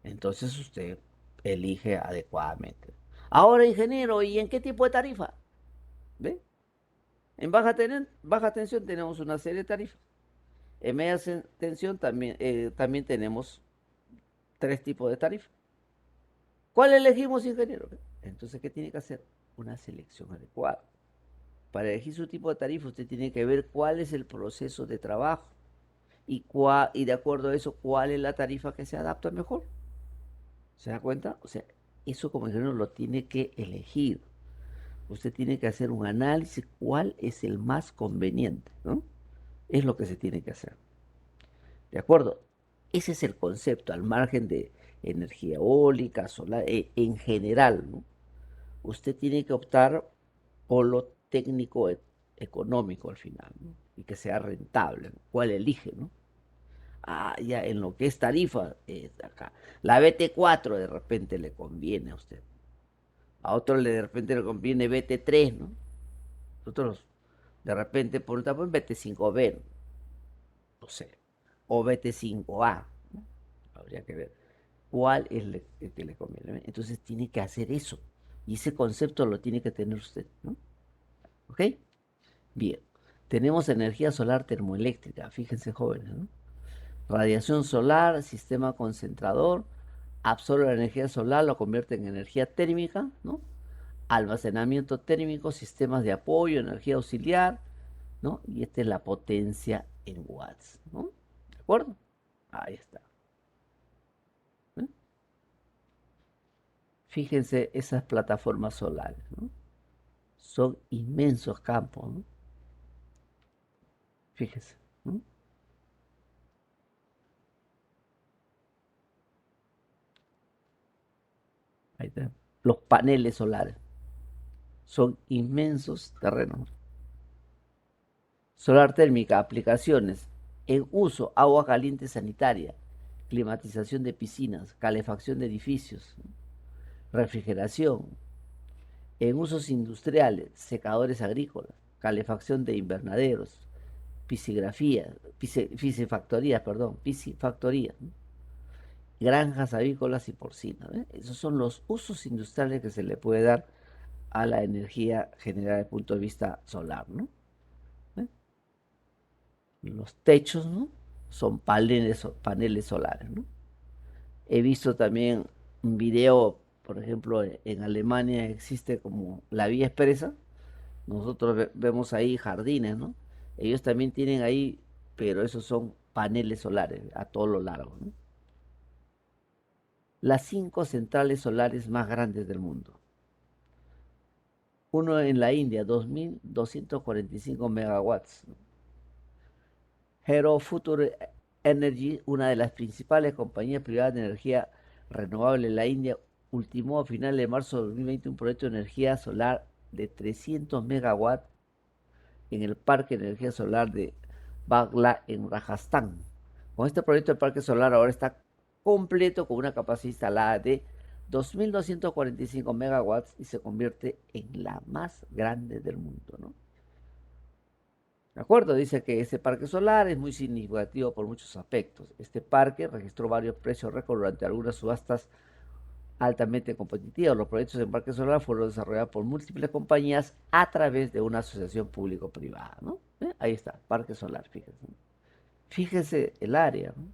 Entonces usted elige adecuadamente. Ahora, ingeniero, ¿y en qué tipo de tarifa? ¿Ve? En baja tensión tenemos una serie de tarifas. En media tensión también tenemos 3 tipos de tarifas. ¿Cuál elegimos, ingeniero? Entonces, ¿qué tiene que hacer? Una selección adecuada. Para elegir su tipo de tarifa, usted tiene que ver cuál es el proceso de trabajo y de acuerdo a eso, cuál es la tarifa que se adapta mejor. ¿Se da cuenta? O sea, eso como ingeniero lo tiene que elegir. Usted tiene que hacer un análisis cuál es el más conveniente, ¿no? Es lo que se tiene que hacer. ¿De acuerdo? Ese es el concepto, al margen de energía eólica, solar, en general, ¿no? Usted tiene que optar por lo técnico económico al final, ¿no? Y que sea rentable, ¿no? ¿Cuál elige, no? Ah, ya en lo que es tarifa, acá. La BT4 de repente le conviene a usted. A otros de repente le conviene BT3, ¿no? Otros de repente por un tapón BT5B, no sé, o BT5A, ¿no? Habría que ver cuál es el que le conviene, ¿ve? Entonces tiene que hacer eso. Y ese concepto lo tiene que tener usted, ¿no? ¿Ok? Bien. Tenemos energía solar termoeléctrica, fíjense jóvenes, ¿no? Radiación solar, sistema concentrador, absorbe la energía solar, lo convierte en energía térmica, ¿no? Almacenamiento térmico, sistemas de apoyo, energía auxiliar, ¿no? Y esta es la potencia en watts, ¿no? ¿De acuerdo? Ahí está. ¿Eh? Fíjense esas plataformas solares, ¿no? Son inmensos campos, ¿no? Fíjense, ¿no? Ahí está. Los paneles solares son inmensos terrenos. Solar térmica, aplicaciones. En uso, agua caliente sanitaria, climatización de piscinas, calefacción de edificios, refrigeración. En usos industriales, secadores agrícolas, calefacción de invernaderos, piscifactorías, ¿no? Granjas avícolas y porcinas, ¿eh? Esos son los usos industriales que se le puede dar a la energía generada desde el punto de vista solar, ¿no? ¿Eh? Los techos, ¿no? Son paneles solares, ¿no? He visto también un video, por ejemplo, en Alemania existe como la vía expresa. Nosotros vemos ahí jardines, ¿no? Ellos también tienen ahí, pero esos son paneles solares a todo lo largo, ¿no? Las 5 centrales solares más grandes del mundo. Uno en la India, 2.245 megawatts, ¿no? Hero Future Energy, una de las principales compañías privadas de energía renovable en la India, ultimó a finales de marzo de 2020 un proyecto de energía solar de 300 megawatts en el Parque de Energía Solar de Bagla en Rajasthan. Con este proyecto, el parque solar ahora está completo con una capacidad instalada de 2.245 megawatts y se convierte en la más grande del mundo, ¿no? ¿De acuerdo? Dice que ese parque solar es muy significativo por muchos aspectos. Este parque registró varios precios récord durante algunas subastas altamente competitivas. Los proyectos en parque solar fueron desarrollados por múltiples compañías a través de una asociación público-privada, ¿no? Ahí está, parque solar, fíjense, ¿no? Fíjese el área, ¿no?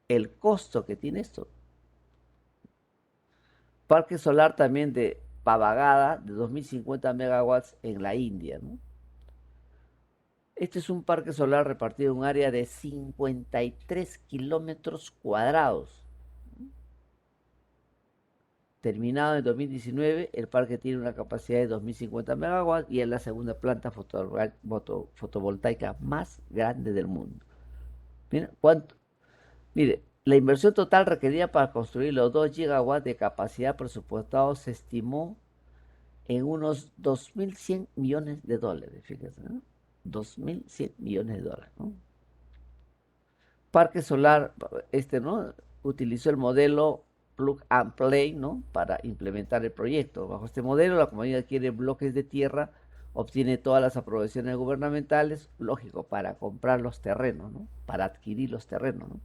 El costo que tiene esto. Parque solar también de Pavagada, de 2.050 megawatts en la India, ¿no? Este es un parque solar repartido en un área de 53 kilómetros cuadrados. Terminado en 2019, el parque tiene una capacidad de 2.050 megawatts y es la segunda planta fotovoltaica más grande del mundo. Mira, Mire, la inversión total requerida para construir los 2 gigawatts de capacidad presupuestados se estimó en unos 2.100 millones de dólares, fíjense, ¿no? 2.100 millones de dólares, ¿no? Parque Solar, ¿no? Utilizó el modelo Plug and Play, ¿no? Para implementar el proyecto. Bajo este modelo, la compañía adquiere bloques de tierra, obtiene todas las aprobaciones gubernamentales, lógico, para comprar los terrenos, ¿no? Para adquirir los terrenos, ¿no?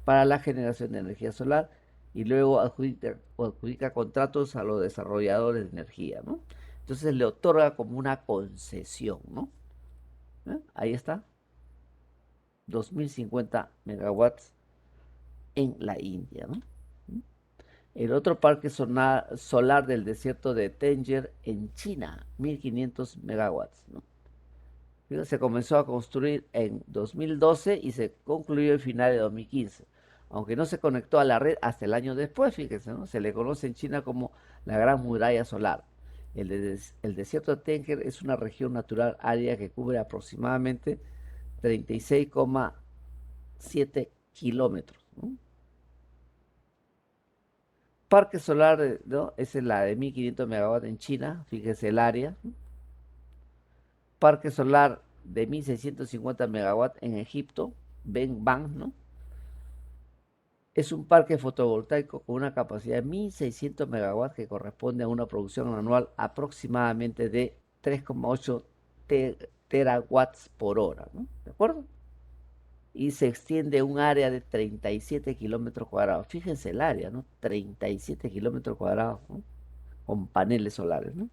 Para la generación de energía solar y luego adjudica contratos a los desarrolladores de energía, ¿no? Entonces le otorga como una concesión, ¿no? Ahí está, 2.050 megawatts en la India, ¿no? El otro parque solar del desierto de Tanger en China, 1.500 megawatts, ¿no? Se comenzó a construir en 2012 y se concluyó en final de 2015, aunque no se conectó a la red hasta el año después, fíjense, ¿no? Se le conoce en China como la Gran Muralla Solar. El desierto de Tanger es una región natural árida que cubre aproximadamente 36,7 kilómetros, ¿no? Parque solar, ¿no? Esa es la de 1.500 megawatts en China, fíjese el área, ¿no? Parque solar de 1.650 megawatts en Egipto, Ben Ban, ¿no? Es un parque fotovoltaico con una capacidad de 1.600 megawatts que corresponde a una producción anual aproximadamente de 3,8 terawatts por hora, ¿no? ¿De acuerdo? Y se extiende un área de 37 kilómetros cuadrados. Fíjense el área, ¿no? 37 kilómetros cuadrados, ¿no? Con paneles solares, ¿no?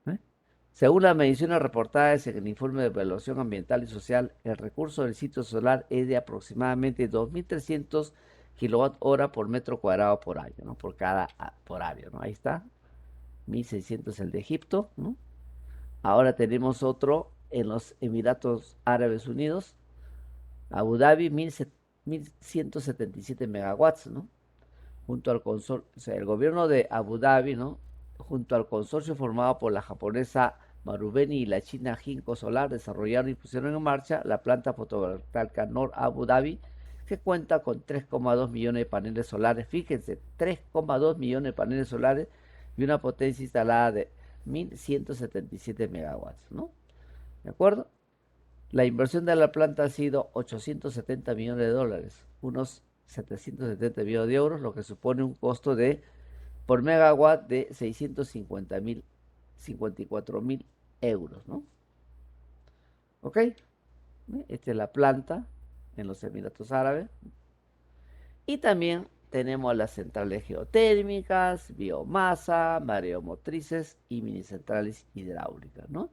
¿Eh? Según las mediciones reportadas en el informe de evaluación ambiental y social, el recurso del sitio solar es de aproximadamente 2.300 kilowatt-hora por metro cuadrado por año, ¿no? Por área, ¿no? Ahí está, 1.600 el de Egipto, ¿no? Ahora tenemos otro en los Emiratos Árabes Unidos, Abu Dhabi, 1.177 megawatts, ¿no? Junto al consorcio, o sea, el gobierno de Abu Dhabi, ¿no? Junto al consorcio formado por la japonesa Marubeni y la china Jinko Solar, desarrollaron y pusieron en marcha la planta fotovoltaica Nor Abu Dhabi, que cuenta con 3,2 millones de paneles solares. Fíjense, 3,2 millones de paneles solares y una potencia instalada de 1.177 megawatts, ¿no? ¿De acuerdo? La inversión de la planta ha sido 870 millones de dólares, unos 770 millones de euros, lo que supone un costo de por megawatt de 54.000 euros, ¿no? ¿Ok? Esta es la planta en los Emiratos Árabes. Y también tenemos las centrales geotérmicas, biomasa, mareomotrices y minicentrales hidráulicas, ¿no?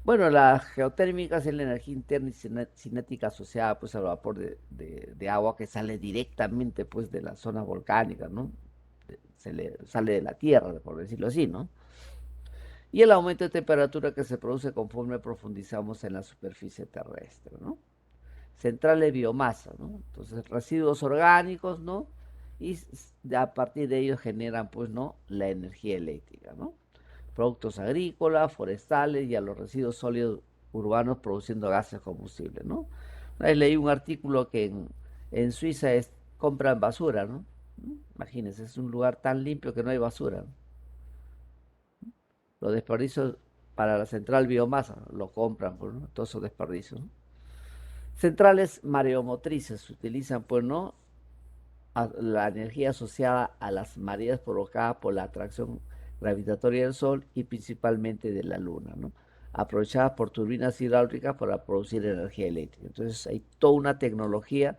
Bueno, las geotérmicas es la energía interna y cinética asociada pues al vapor de agua que sale directamente pues de las zonas volcánicas, ¿no? Sale de la tierra, por decirlo así, ¿no? Y el aumento de temperatura que se produce conforme profundizamos en la superficie terrestre, ¿no? Centrales de biomasa, ¿no? Entonces, residuos orgánicos, ¿no? Y a partir de ellos generan, pues, ¿no? La energía eléctrica, ¿no? Productos agrícolas, forestales y a los residuos sólidos urbanos produciendo gases combustibles, ¿no? Una vez leí un artículo que en Suiza compran basura, ¿no? Imagínense, es un lugar tan limpio que no hay basura, ¿no? Los desperdicios para la central biomasa lo compran, pues, ¿no? Todos esos desperdicios, ¿no? Centrales mareomotrices utilizan, pues, ¿no? La energía asociada a las mareas provocadas por la atracción gravitatoria del Sol y principalmente de la Luna, ¿no? Aprovechadas por turbinas hidráulicas para producir energía eléctrica. Entonces hay toda una tecnología,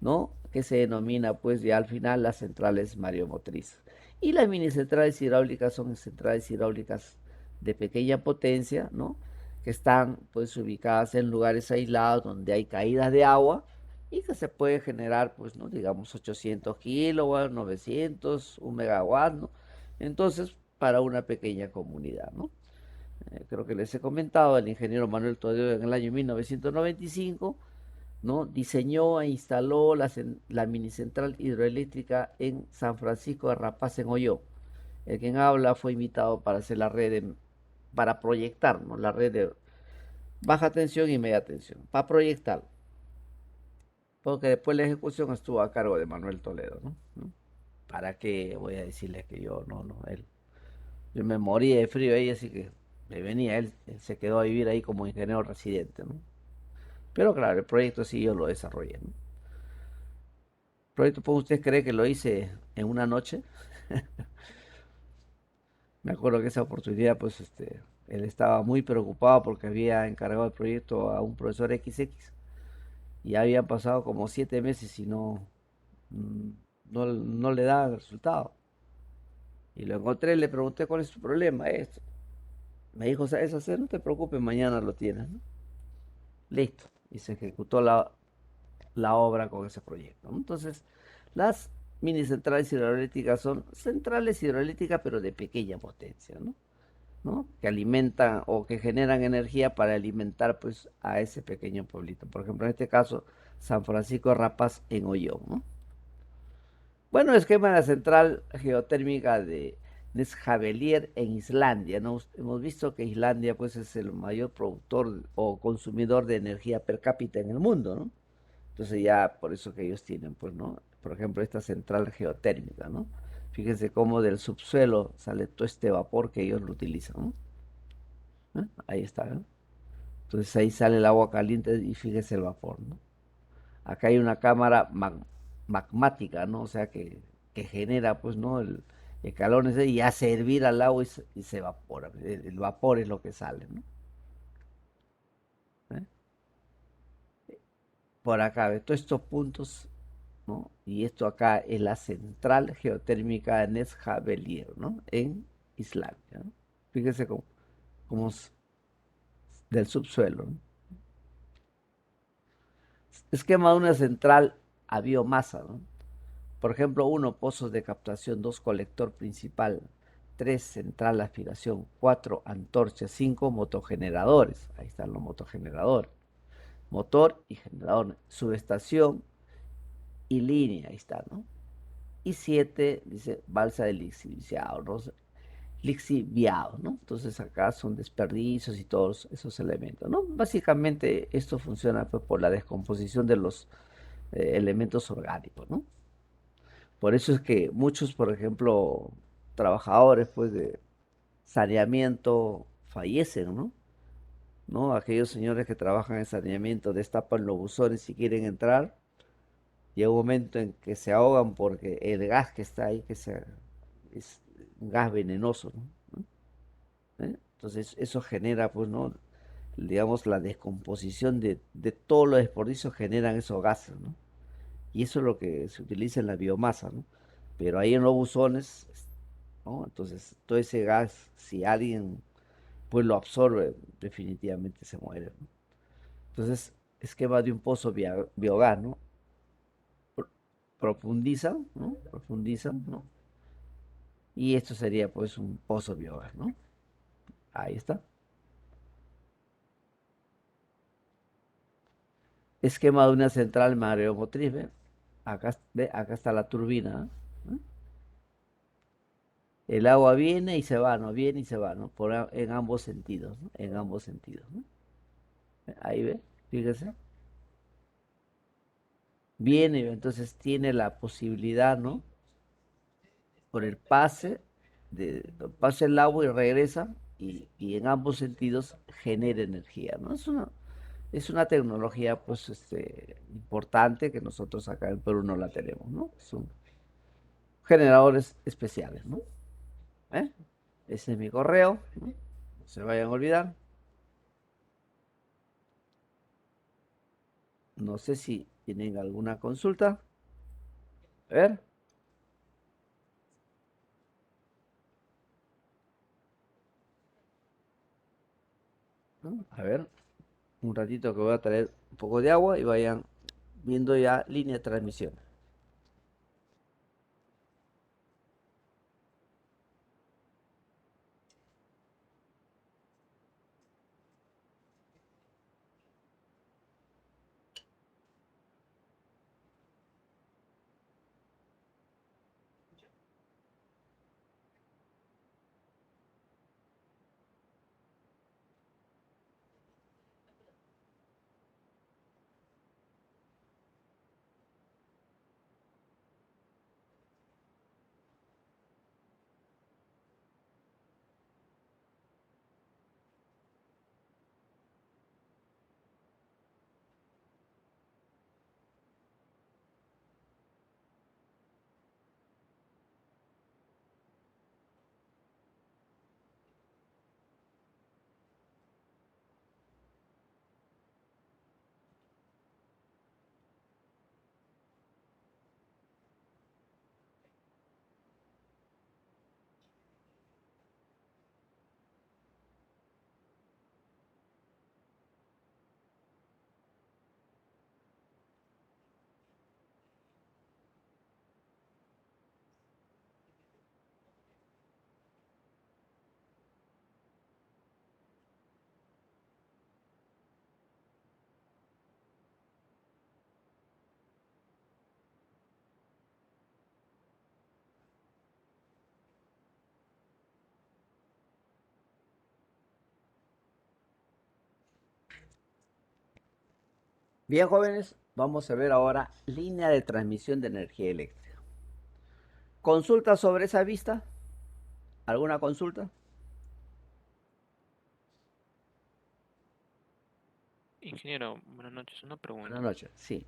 ¿no? Que se denomina, pues, ya al final las centrales mareomotrices. Y las mini centrales hidráulicas son centrales hidráulicas de pequeña potencia, ¿no? Que están, pues, ubicadas en lugares aislados donde hay caídas de agua y que se puede generar, pues, ¿no? Digamos 800 kilowatts, 900, 1 megawatt, ¿no? Entonces, para una pequeña comunidad, ¿no? Creo que les he comentado, el ingeniero Manuel Todeo en el año 1995, ¿no? Diseñó e instaló la mini central hidroeléctrica en San Francisco de Rapaz, en Olló. El quien habla fue invitado para hacer para proyectar, ¿no? La red de baja tensión y media tensión, para proyectar, porque después la ejecución estuvo a cargo de Manuel Toledo, ¿no? ¿Para qué voy a decirles que yo, yo me moría de frío ahí, así que me venía, él se quedó a vivir ahí como ingeniero residente, ¿no? Pero claro, el proyecto sí yo lo desarrollé, ¿no? El proyecto, ¿puede usted creer que lo hice en una noche? Me acuerdo que esa oportunidad, pues, él estaba muy preocupado porque había encargado el proyecto a un profesor XX y habían pasado como 7 meses y mm, no le daba el resultado. Y lo encontré, le pregunté cuál es su problema, esto. Me dijo, ¿sabes hacer? No te preocupes, mañana lo tienes, ¿no? Listo. Y se ejecutó la obra con ese proyecto, ¿no? Entonces, las mini centrales hidroeléctricas son centrales hidroeléctricas, pero de pequeña potencia, ¿no? ¿No? Que alimentan o que generan energía para alimentar, pues, a ese pequeño pueblito. Por ejemplo, en este caso, San Francisco de Rapaz en Ollón, ¿no? Bueno, esquema de la central geotérmica de Nesjavelier en Islandia, ¿no? Hemos visto que Islandia, pues, es el mayor productor o consumidor de energía per cápita en el mundo, ¿no? Entonces ya por eso que ellos tienen, pues, ¿no? Por ejemplo, esta central geotérmica, ¿no? Fíjense cómo del subsuelo sale todo este vapor que ellos lo utilizan, ¿no? Ahí está, ¿no? Entonces ahí sale el agua caliente y fíjese el vapor, ¿no? Acá hay una cámara magmática, ¿no? O sea que genera, pues, ¿no? El calor ese y hace hervir al agua y se evapora. El vapor es lo que sale, ¿no? ¿Eh? Por acá, ve, todos estos puntos, ¿no? Y esto acá es la central geotérmica de Netzhavelir, ¿no? En Islandia, ¿no? Fíjese cómo es del subsuelo, ¿no? Esquema de una central a biomasa, ¿no? Por ejemplo, uno, pozos de captación, dos, colector principal, tres, central de aspiración, cuatro, antorchas, cinco, motogeneradores. Ahí están los motogeneradores. Motor y generador. Subestación y línea, ahí está, ¿no? Y siete, dice, balsa de lixiviado, ¿no? Lixiviado, ¿no? Entonces acá son desperdicios y todos esos elementos, ¿no? Básicamente esto funciona pues por la descomposición de los elementos orgánicos, ¿no? Por eso es que muchos, por ejemplo, trabajadores pues de saneamiento fallecen, ¿no? ¿No? Aquellos señores que trabajan en saneamiento destapan los buzones si quieren entrar, llega un momento en que se ahogan porque el gas que está ahí, es un gas venenoso, ¿no? Entonces eso genera, pues, ¿no? Digamos, la descomposición de todos los desperdicios generan esos gases, ¿no? Y eso es lo que se utiliza en la biomasa, ¿no? Pero ahí en los buzones, ¿no? Entonces, todo ese gas, si alguien pues lo absorbe, definitivamente se muere, ¿no? Entonces, esquema de un pozo biogás, ¿no? Pro- Profundizan, ¿no? Profundizan, ¿no? Y esto sería pues un pozo biogás, ¿no? Ahí está. Esquema de una central mareomotriz, ¿ve? Acá está la turbina, ¿no? El agua viene y se va, ¿no? Viene y se va, ¿no? En ambos sentidos, ¿no? En ambos sentidos, ¿no? Ahí ve, fíjese. Viene, entonces tiene la posibilidad, ¿no? Por el pase el agua y regresa, y en ambos sentidos genera energía, ¿no? Es una tecnología, pues, importante que nosotros acá en Perú no la tenemos, ¿no? Son generadores especiales, ¿no? ¿Eh? Ese es mi correo, ¿no? No se vayan a olvidar. No sé si tienen alguna consulta. A ver, ¿no? A ver, un ratito que voy a traer un poco de agua y vayan viendo ya línea de transmisión. Bien, jóvenes, vamos a ver ahora línea de transmisión de energía eléctrica. ¿Consulta sobre esa vista? ¿Alguna consulta? Ingeniero, buenas noches. Una Buenas pregunta. noches. Sí.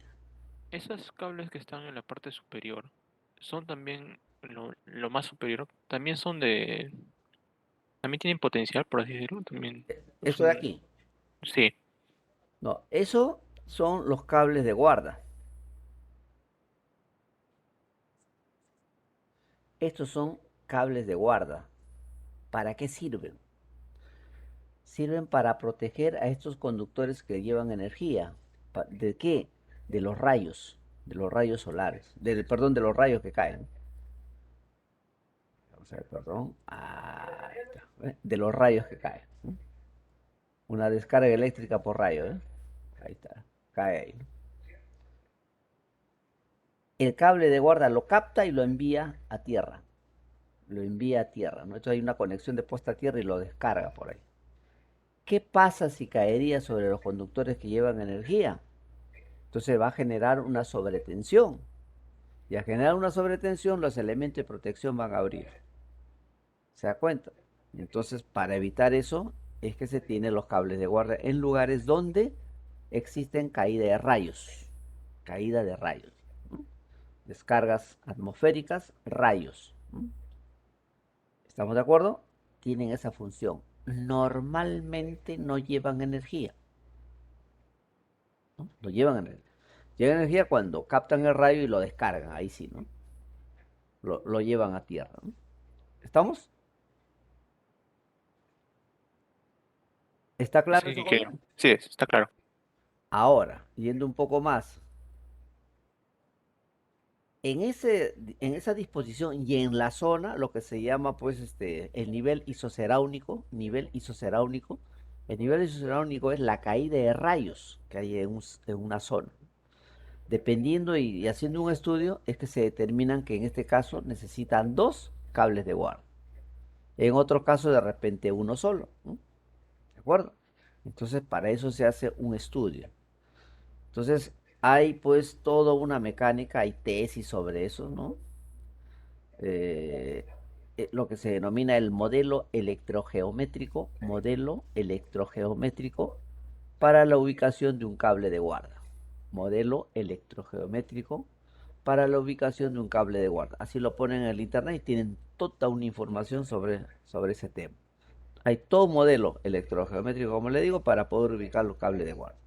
¿Esos cables que están en la parte superior son también lo más superior? ¿También son también tienen potencial, por así decirlo? También Esto de son... aquí. Sí, No, eso son los cables de guarda. Estos son cables de guarda. ¿Para qué sirven? Sirven para proteger a estos conductores que llevan energía. ¿De qué? De los rayos solares, perdón, de los rayos que caen. Vamos a ver, perdón. Ahí está, ¿ve? De los rayos que caen. Una descarga eléctrica por rayo, ¿eh? Ahí está, cae ahí. El cable de guarda lo capta y lo envía a tierra. Lo envía a tierra, ¿no? Entonces hay una conexión de puesta a tierra y lo descarga por ahí. ¿Qué pasa si caería sobre los conductores que llevan energía? Entonces va a generar una sobretensión. Y al generar una sobretensión, los elementos de protección van a abrir. ¿Se da cuenta? Entonces, para evitar eso, es que se tienen los cables de guarda en lugares donde existen caída de rayos. Caída de rayos. ¿No? Descargas atmosféricas, rayos. ¿No? ¿Estamos de acuerdo? Tienen esa función. Normalmente no llevan energía. ¿No? No llevan energía. Llevan energía cuando captan el rayo y lo descargan. Ahí sí, ¿no? Lo llevan a tierra. ¿No? ¿Estamos? ¿Está claro sí, eso, que, joven? sí, está claro. Ahora, yendo un poco más, en esa disposición y en la zona, lo que se llama pues el nivel isoceráunico, el nivel isoceráunico es la caída de rayos que hay en una zona. Dependiendo y haciendo un estudio, es que se determinan que en este caso necesitan dos cables de guarda. En otro caso, de repente uno solo, ¿no? ¿De acuerdo? Entonces, para eso se hace un estudio. Entonces, hay pues toda una mecánica, hay tesis sobre eso, ¿no? Eh, lo que se denomina el modelo electrogeométrico para la ubicación de un cable de guarda. Modelo electrogeométrico para la ubicación de un cable de guarda. Así lo ponen en el internet y tienen toda una información sobre ese tema. Hay todo un modelo electrogeométrico, como le digo, para poder ubicar los cables de guarda.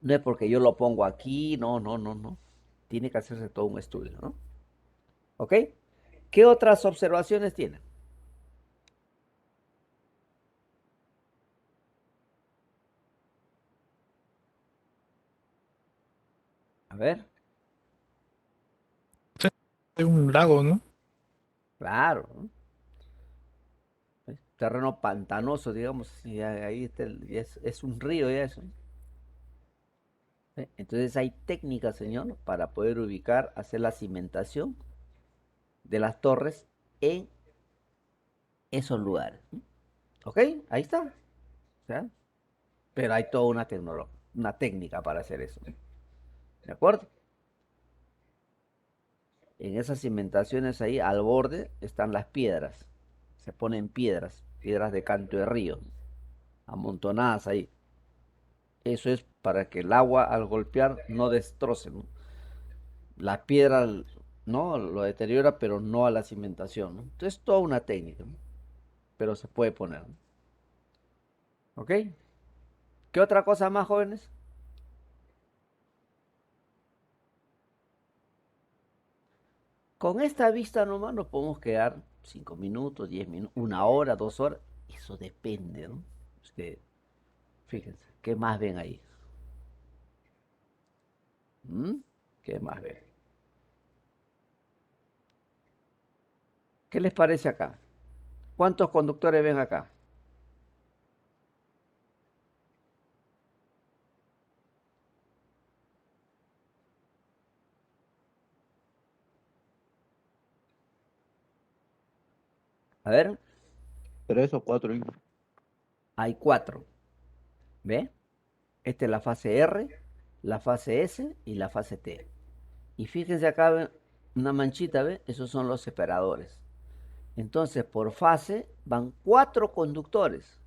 No es porque yo lo pongo aquí, no, no, no, no. Tiene que hacerse todo un estudio, ¿no? ¿Ok? ¿Qué otras observaciones tienen? A ver, Hay un lago, ¿no? claro, ¿no? Terreno pantanoso, digamos, y ahí está ya es un río ya eso. Entonces hay técnicas, señor, para poder ubicar, hacer la cimentación de las torres en esos lugares. ¿Ok? Ahí está. ¿Ya? Pero hay toda una tecnología, una técnica para hacer eso. ¿De acuerdo? En esas cimentaciones ahí al borde están las piedras. Se ponen piedras, piedras de canto de río, amontonadas ahí. Eso es para que el agua al golpear no destroce, ¿no? La piedra, ¿no? Lo deteriora, pero no a la cimentación, ¿no? Entonces, toda una técnica, ¿no? Pero se puede poner, ¿no? ¿Ok? ¿Qué otra cosa más, jóvenes? Con esta vista nomás nos podemos quedar 5 minutos, 10 minutos, 1 hora, 2 horas. Eso depende, ¿no? Usted, fíjense, ¿qué más ven ahí? ¿Mm? ¿Qué más ven? ¿Qué les parece acá? ¿Cuántos conductores ven acá? A ver, 3 o 4, hijo. hay 4. ¿Ve? Esta es la fase R, la fase S y la fase T. Y fíjense acá, ¿ve? Una manchita, ¿ve? Esos son los separadores. Entonces, por fase van 4 conductores.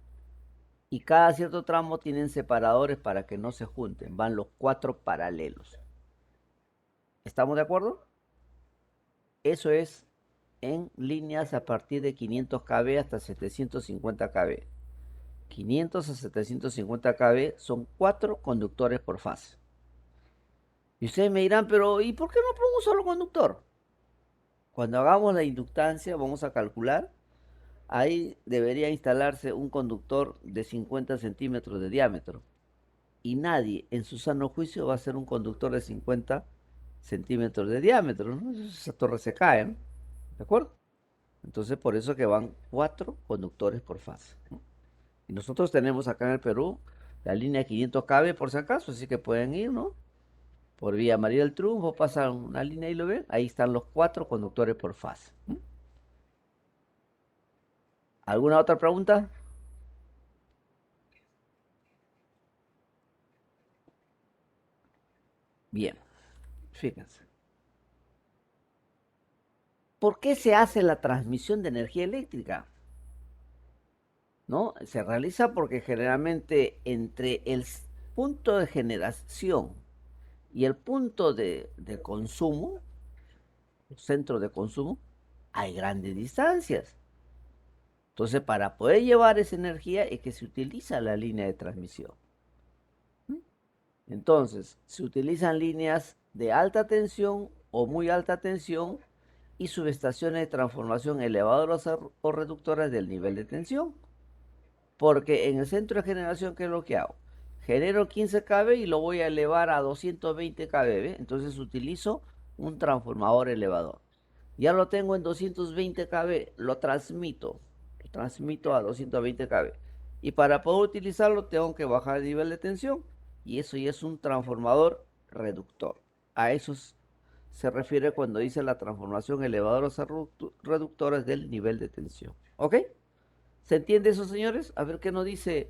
y cada cierto tramo tienen separadores para que no se junten. Van los 4 paralelos. ¿Estamos de acuerdo? Eso es en líneas a partir de 500 kV hasta 750 kV. 500 a 750 kV son 4 conductores por fase. Y ustedes me dirán, pero ¿y por qué no pongo un solo conductor? Cuando hagamos la inductancia, vamos a calcular, ahí debería instalarse un conductor de 50 centímetros de diámetro. Y nadie en su sano juicio va a hacer un conductor de 50 centímetros de diámetro, ¿no? Esa torre se cae, ¿no? ¿De acuerdo? Entonces, por eso que van 4 conductores por fase, ¿no? Y nosotros tenemos acá en el Perú la línea 500 kV por si acaso, así que pueden ir, ¿no? Por vía María del Triunfo pasan una línea y lo ven, ahí están los 4 conductores por fase. ¿Alguna otra pregunta? Bien, fíjense. ¿Por qué se hace la transmisión de energía eléctrica? ¿No? Se realiza porque generalmente entre el punto de generación y el punto de consumo, centro de consumo, hay grandes distancias. Entonces, para poder llevar esa energía es que se utiliza la línea de transmisión. Entonces, se utilizan líneas de alta tensión o muy alta tensión y subestaciones de transformación elevadoras o reductoras del nivel de tensión. Porque en el centro de generación, ¿qué es lo que hago? Genero 15 kV y lo voy a elevar a 220 kV, ¿ve? Entonces utilizo un transformador elevador. Ya lo tengo en 220 kV, lo transmito a 220 kV. Y para poder utilizarlo tengo que bajar el nivel de tensión y eso ya es un transformador reductor. A eso se refiere cuando dice la transformación elevadora o reductoras del nivel de tensión. ¿Ok? ¿Se entiende eso, señores? A ver qué nos dice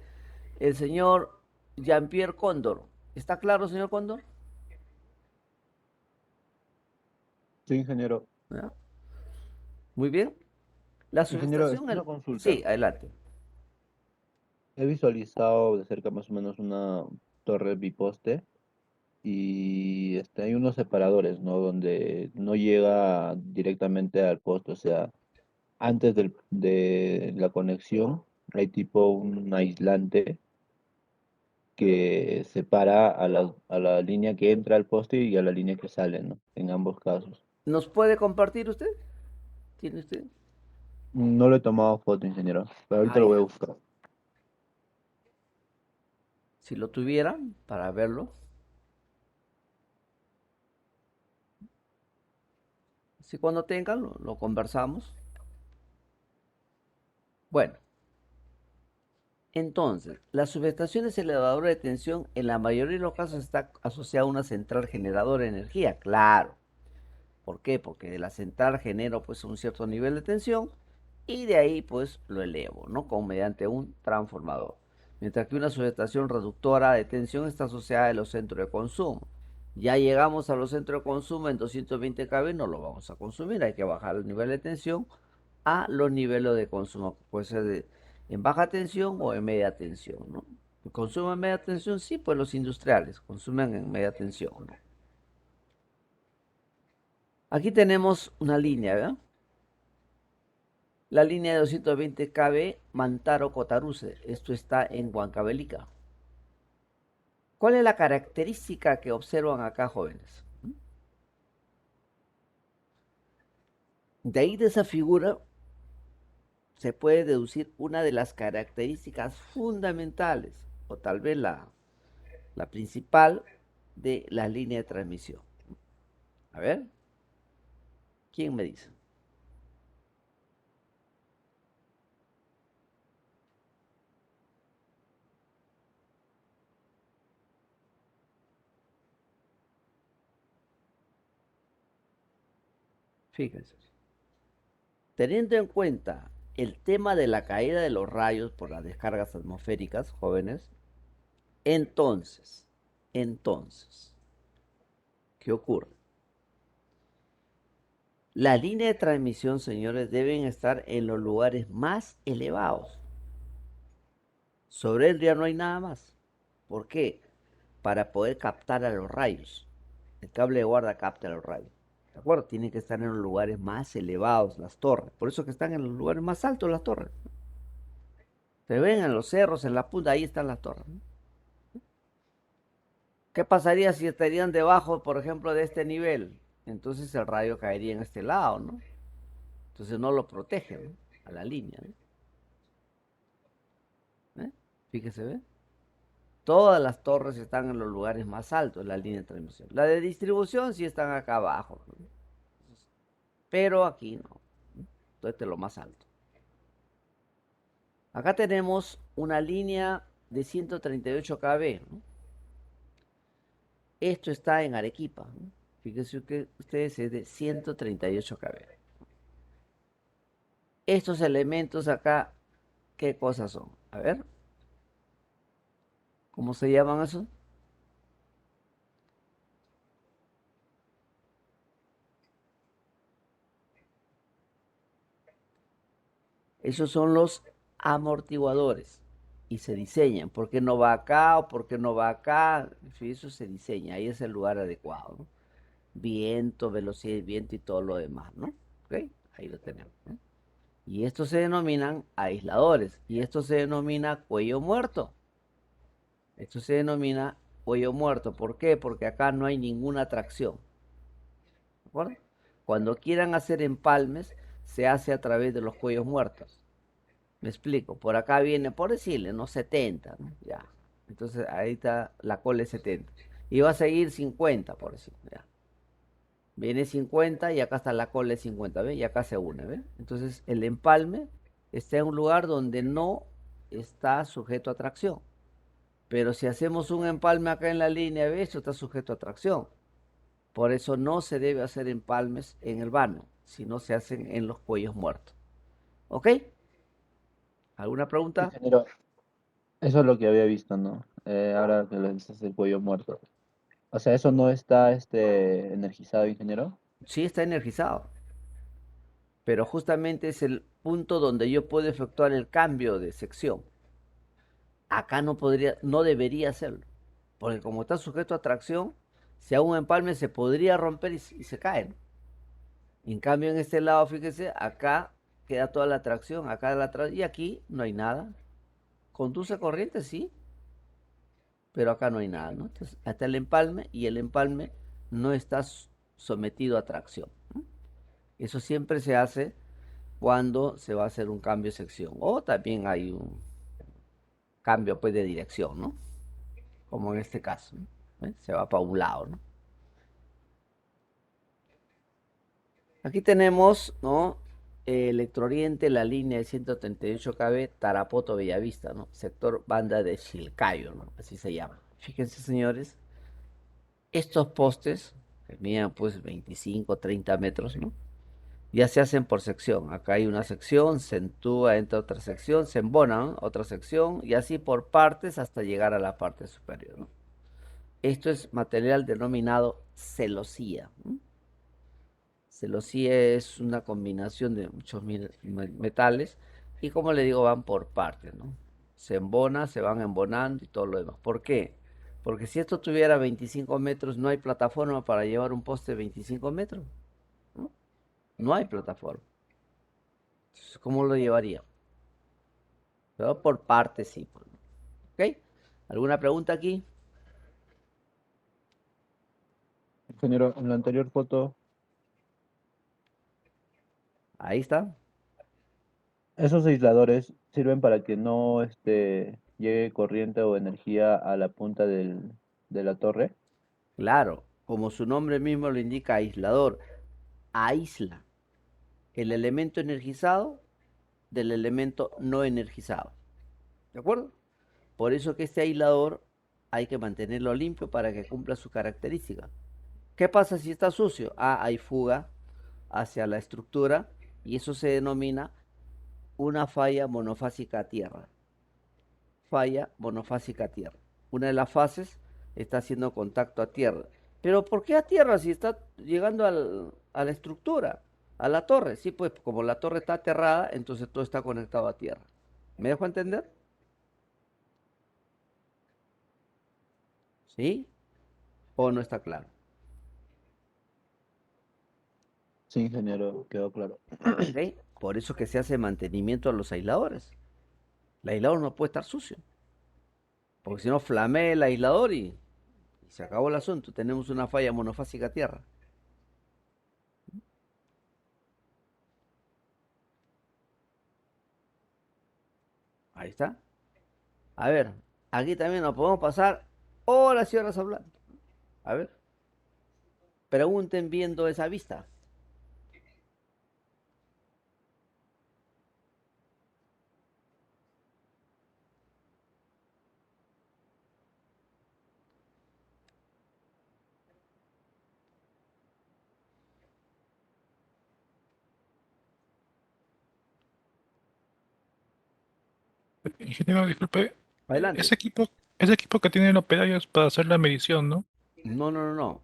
el señor Jean-Pierre Cóndor. ¿Está claro, señor Cóndor? Sí, ingeniero. ¿Ya? Muy bien. La Ingeniero, subestación, una consulta. sí, adelante. He visualizado de cerca más o menos una torre biposte y hay unos separadores, ¿no? Donde no llega directamente al poste, o sea, antes de la conexión hay tipo un aislante que separa a la línea que entra al poste y a la línea que sale, ¿no? En ambos casos. ¿Nos puede compartir usted? ¿Tiene usted? No le he tomado foto, ingeniero, pero Ah, ahorita lo voy a ya. buscar. Si lo tuvieran para verlo. Si cuando tengan, lo conversamos. Bueno, entonces, las subestaciones elevadoras de tensión en la mayoría de los casos está asociada a una central generadora de energía, claro. ¿Por qué? Porque de la central genero pues un cierto nivel de tensión y de ahí pues lo elevo, ¿no? Como mediante un transformador. Mientras que una subestación reductora de tensión está asociada a los centros de consumo. Ya llegamos a los centros de consumo en 220 kV, no lo vamos a consumir, hay que bajar el nivel de tensión a los niveles de consumo, puede ser en baja tensión o en media tensión, ¿no? El consumo en media tensión, sí, pues los industriales consumen en media tensión, ¿no? Aquí tenemos una línea, ¿verdad? La línea de 220 kV Mantaro-Cotaruce. Esto está en Huancavelica. ¿Cuál es la característica que observan acá, jóvenes? De ahí de esa figura se puede deducir una de las características fundamentales, o tal vez la principal, de la línea de transmisión. A ver, ¿quién me dice? Fíjense. Teniendo en cuenta el tema de la caída de los rayos por las descargas atmosféricas, jóvenes, entonces, ¿qué ocurre? La línea de transmisión, señores, deben estar en los lugares más elevados. Sobre él ya no hay nada más. ¿Por qué? Para poder captar a los rayos. El cable de guarda capta los rayos. ¿De acuerdo? Tienen que estar en los lugares más elevados, las torres. Por eso que están en los lugares más altos las torres. Se ven en los cerros, en la punta, ahí están las torres. ¿Qué pasaría si estarían debajo, por ejemplo, de este nivel? Entonces el rayo caería en este lado, ¿no? Entonces no lo protege, ¿no? A la línea, ¿no? Fíjese, ¿ve? Todas las torres están en los lugares más altos, la línea de transmisión. La de distribución sí están acá abajo, ¿no? Pero aquí no. Entonces este es lo más alto. Acá tenemos una línea de 138 kV, ¿no? Esto está en Arequipa, ¿no? Fíjense que ustedes es de 138 kV. Estos elementos acá, ¿qué cosas son? A ver, ¿cómo se llaman eso? Esos son los amortiguadores y se diseñan. ¿Por qué no va acá o por qué no va acá? Eso se diseña, ahí es el lugar adecuado, ¿no? Viento, velocidad de viento y todo lo demás, ¿no? ¿Ok? Ahí lo tenemos, ¿no? Y estos se denominan aisladores y esto se denomina cuello muerto. Esto se denomina cuello muerto. ¿Por qué? Porque acá no hay ninguna tracción. ¿De acuerdo? Cuando quieran hacer empalmes, se hace a través de los cuellos muertos. Me explico. Por acá viene, por decirle, ¿no? 70, ¿no? Ya. Entonces ahí está la cola de 70. Y va a seguir 50, por decir. Ya. Viene 50 y acá está la cola de 50, ¿ves? Y acá se une, ¿ves? Entonces el empalme está en un lugar donde no está sujeto a tracción. Pero si hacemos un empalme acá en la línea, ¿ves? Esto está sujeto a tracción. Por eso no se debe hacer empalmes en el vano, sino se hacen en los cuellos muertos. ¿Ok? ¿Alguna pregunta? Ingeniero, eso es lo que había visto, ¿no? Ahora que le dices el cuello muerto. O sea, eso no está energizado, ingeniero. Sí está energizado, pero justamente es el punto donde yo puedo efectuar el cambio de sección. Acá no podría, no debería hacerlo, porque como está sujeto a tracción, si hago un empalme se podría romper y se cae, ¿no? En cambio, en este lado, fíjese, acá queda toda la tracción, acá la tracción, y aquí no hay nada. Conduce corriente, sí, pero acá no hay nada, ¿no? Entonces, hasta el empalme y el empalme no está sometido a tracción, ¿no? Eso siempre se hace cuando se va a hacer un cambio de sección. O también hay un cambio pues de dirección, ¿no? Como en este caso, ¿no? ¿Ven? Se va para un lado, ¿no? Aquí tenemos, ¿no? Electrooriente, la línea de 138 kV, Tarapoto, Bellavista, ¿no? Sector banda de Chilcayo, ¿no? Así se llama. Fíjense, señores, estos postes, que miden pues 25, 30 metros, ¿no? Ya se hacen por sección. Acá hay una sección, se entúa, entra otra sección, se embona, ¿no? Otra sección, y así por partes hasta llegar a la parte superior, ¿no? Esto es material denominado celosía, ¿no? Celosía es una combinación de muchos metales y como le digo, van por partes, ¿no? Se embona, se van embonando y todo lo demás. ¿Por qué? Porque si esto tuviera 25 metros, no hay plataforma para llevar un poste de 25 metros, ¿no? No hay plataforma. Entonces, ¿cómo lo llevaría? Pero por partes, sí, pues, ¿no? ¿Ok? ¿Alguna pregunta aquí? Ingeniero, en la anterior foto, Ahí está. esos aisladores sirven para que no llegue corriente o energía a la punta de la torre. Claro, como su nombre mismo lo indica, aislador. Aísla el elemento energizado del elemento no energizado. ¿De acuerdo? Por eso que este aislador hay que mantenerlo limpio para que cumpla su característica. ¿Qué pasa si está sucio? Ah, hay fuga hacia la estructura y eso se denomina una falla monofásica a tierra. Falla monofásica a tierra. Una de las fases está haciendo contacto a tierra. Pero ¿por qué a tierra si está llegando a la estructura, a la torre? Sí, pues como la torre está aterrada, entonces todo está conectado a tierra. ¿Me dejo entender? ¿Sí? ¿O no está claro? Sí, ingeniero, quedó claro. ¿Ok? Por eso que se hace mantenimiento a los aisladores. El aislador no puede estar sucio, porque si no flamea el aislador y se acabó el asunto. Tenemos una falla monofásica a tierra. Ahí está. A ver, aquí también nos podemos pasar horas y horas hablando. A ver, pregunten viendo esa vista. Ingeniero, disculpe, Adelante. ese equipo que tiene los pedales para hacer la medición, ¿no? No, no, no, no.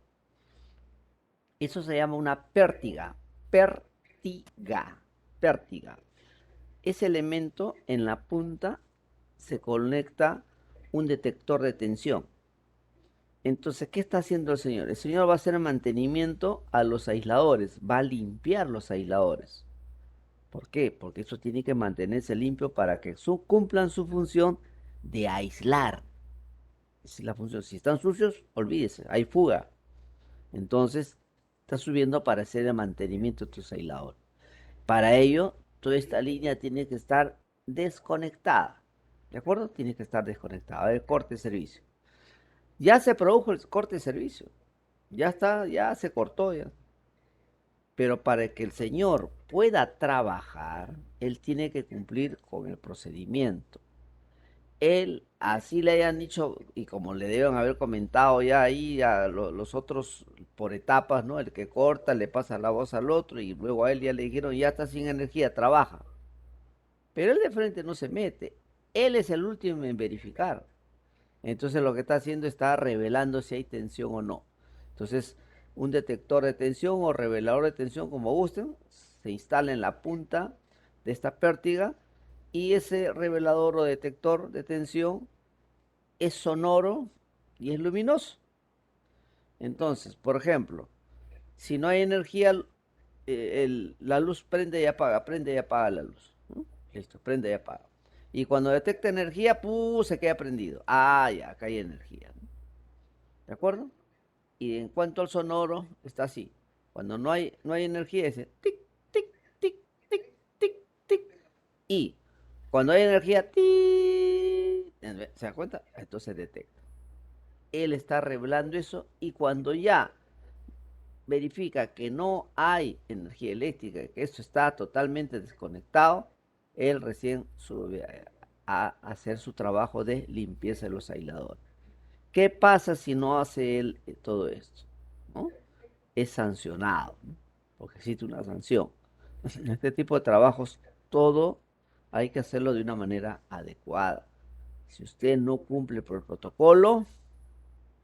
Eso se llama una pértiga. Pértiga. Pértiga. Ese elemento en la punta se conecta un detector de tensión. Entonces, ¿qué está haciendo el señor? El señor va a hacer mantenimiento a los aisladores, va a limpiar los aisladores. ¿Por qué? Porque eso tiene que mantenerse limpio para que cumplan su función de aislar. Esa es la función. Si están sucios, olvídese, hay fuga. Entonces, está subiendo para hacer el mantenimiento de tus aisladores. Para ello, toda esta línea tiene que estar desconectada. ¿De acuerdo? Tiene que estar desconectada. A ver, corte de servicio. Ya se produjo el corte de servicio. Ya está, ya se cortó ya. Pero para que el señor pueda trabajar, él tiene que cumplir con el procedimiento. Él, así le hayan dicho, y como le deben haber comentado ya ahí a los otros por etapas, ¿no? El que corta le pasa la voz al otro y luego a él ya le dijeron, ya está sin energía, trabaja. Pero él de frente no se mete. Él es el último en verificar. Entonces lo que está haciendo está revelando si hay tensión o no. Entonces, un detector de tensión o revelador de tensión, como gusten, se instala en la punta de esta pértiga y ese revelador o detector de tensión es sonoro y es luminoso. Entonces, por ejemplo, si no hay energía, la luz prende y apaga la luz, ¿no? Listo, prende y apaga. Y cuando detecta energía, se queda prendido. Ah, ya, acá hay energía, ¿no? ¿De acuerdo? Y en cuanto al sonoro, está así. Cuando no hay energía, dice tic, tic, tic, tic, tic, tic. Y cuando hay energía, tic, ¿se da cuenta? Entonces detecta. Él está revelando eso y cuando ya verifica que no hay energía eléctrica, que eso está totalmente desconectado, él recién sube a hacer su trabajo de limpieza de los aisladores. ¿Qué pasa si no hace él todo esto? ¿No? Es sancionado, ¿no? Porque existe una sanción. En este tipo de trabajos, todo hay que hacerlo de una manera adecuada. Si usted no cumple por el protocolo,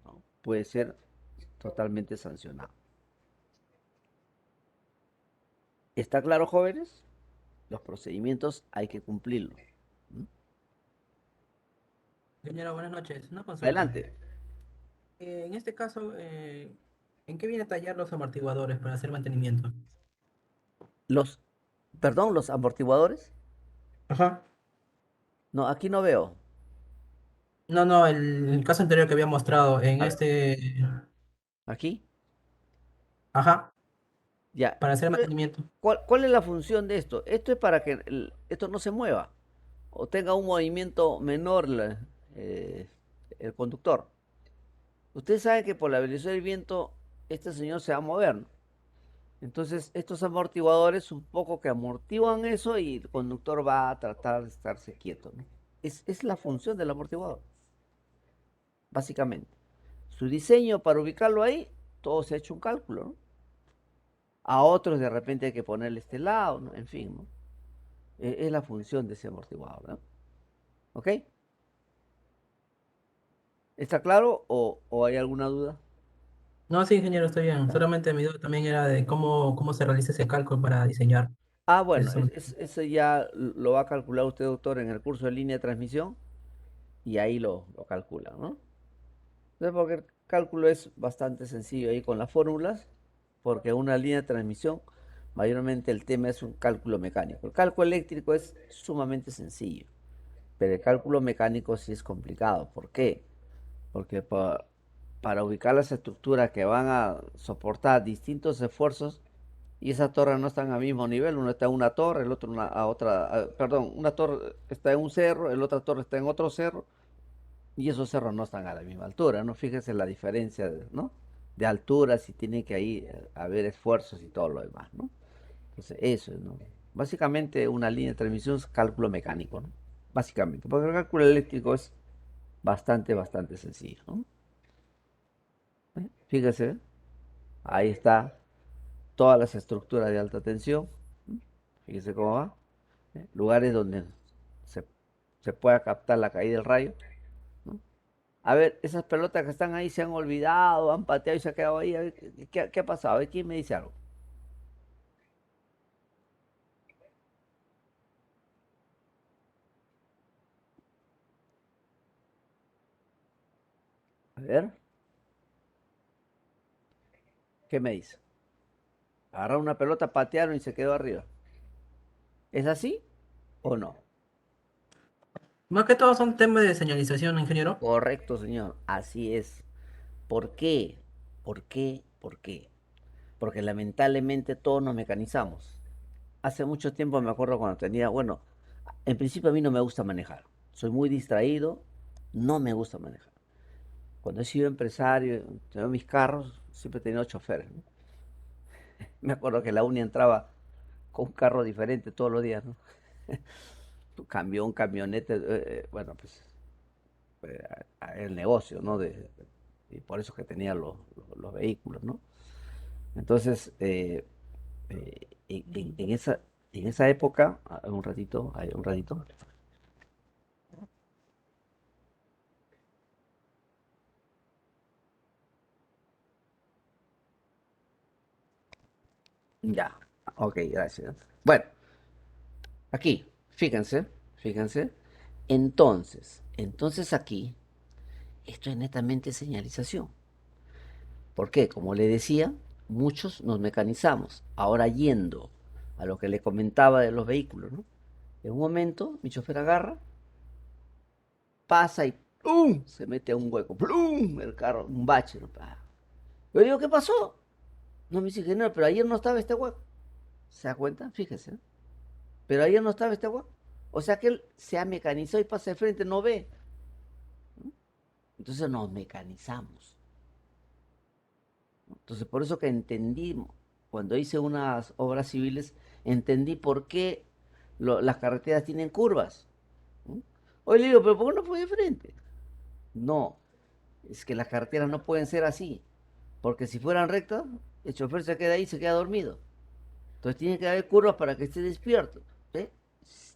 ¿no? Puede ser totalmente sancionado. ¿Está claro, jóvenes? Los procedimientos hay que cumplirlos. ¿Mm? Señora, buenas noches. Una consulta. Adelante. En este caso, ¿en qué viene a tallar los amortiguadores para hacer mantenimiento? Los, perdón, los amortiguadores. Ajá. No, aquí no veo. No, no, el caso anterior que había mostrado en A ver, este. aquí. Ajá, Ya. para hacer mantenimiento. ¿Cuál es la función de esto? Esto es para que esto no se mueva o tenga un movimiento menor eh, el conductor. Usted sabe que por la velocidad del viento este señor se va a mover, ¿no? Entonces estos amortiguadores un poco que amortiguan eso y el conductor va a tratar de estarse quieto, ¿no? Es la función del amortiguador, básicamente. Su diseño para ubicarlo ahí, todo se ha hecho un cálculo, ¿no? A otros de repente hay que ponerle este lado, ¿no? En fin, ¿no? Es la función de ese amortiguador, ¿no? ¿Ok? ¿Está claro o hay alguna duda? No, sí, ingeniero, estoy bien. ¿No? Solamente mi duda también era de cómo se realiza ese cálculo para diseñar Ah, bueno, eso. eso ya lo va a calcular usted, doctor, en el curso de línea de transmisión y ahí lo calcula, ¿no? Entonces, porque el cálculo es bastante sencillo ahí con las fórmulas, porque una línea de transmisión, mayormente el tema es un cálculo mecánico. El cálculo eléctrico es sumamente sencillo, pero el cálculo mecánico sí es complicado. ¿Por qué? Porque para ubicar las estructuras que van a soportar distintos esfuerzos, y esas torres no están al mismo nivel, uno está en una torre, el otro a otra, perdón, una torre está en un cerro, el otra torre está en otro cerro, y esos cerros no están a la misma altura, ¿no? Fíjese la diferencia, ¿no? De alturas y tiene que ahí haber esfuerzos y todo lo demás, ¿no? Entonces, eso, ¿no? Básicamente una línea de transmisión es cálculo mecánico, ¿no? Básicamente, porque el cálculo eléctrico es bastante sencillo, ¿no? Fíjese, ahí está todas las estructuras de alta tensión, ¿no? Fíjese cómo va, ¿eh? Lugares donde se, se pueda captar la caída del rayo, ¿no? A ver, esas pelotas que están ahí se han olvidado, han pateado y se ha quedado ahí. A ver, ¿qué ha pasado? A ver, ¿quién me dice algo? A ver, ¿qué me dice? Agarraron una pelota, patearon y se quedó arriba. ¿Es así o no? Más que todo son temas de señalización, ingeniero. Correcto, señor. Así es. ¿Por qué? ¿Por qué? ¿Por qué? Porque lamentablemente todos nos mecanizamos. Hace mucho tiempo me acuerdo cuando tenía, bueno, en principio a mí no me gusta manejar. Soy muy distraído, no me gusta manejar. Cuando he sido empresario, tengo mis carros, siempre he tenido choferes, ¿no? Me acuerdo que la uni entraba con un carro diferente todos los días, ¿no? Tu camión, camioneta, bueno, pues el negocio, ¿no? Y por eso que tenía los vehículos, ¿no? Entonces, en esa época, un ratito, un ratito, ya, ok, gracias. Bueno, aquí, fíjense. Entonces aquí, esto es netamente señalización. ¿Por qué? Como le decía, muchos nos mecanizamos. Ahora yendo a lo que le comentaba de los vehículos, ¿no? En un momento, mi chofer agarra, pasa y ¡pum! Se mete a un hueco, ¡plum! El carro, un bache, ¿no? Pa. Yo digo, ¿qué pasó? No me dice ingeniero, pero ayer no estaba este hueco. ¿Se da cuenta? Fíjese, ¿no? Pero ayer no estaba este hueco. O sea que él se ha mecanizado y pasa de frente, no ve. ¿No? Entonces nos mecanizamos. Entonces, por eso que entendí, cuando hice unas obras civiles, entendí por qué las carreteras tienen curvas. ¿No? Hoy le digo, pero ¿por qué no fue de frente? No, es que las carreteras no pueden ser así, porque si fueran rectas, el chofer se queda ahí y se queda dormido. Entonces tiene que haber curvas para que esté despierto. ¿Eh?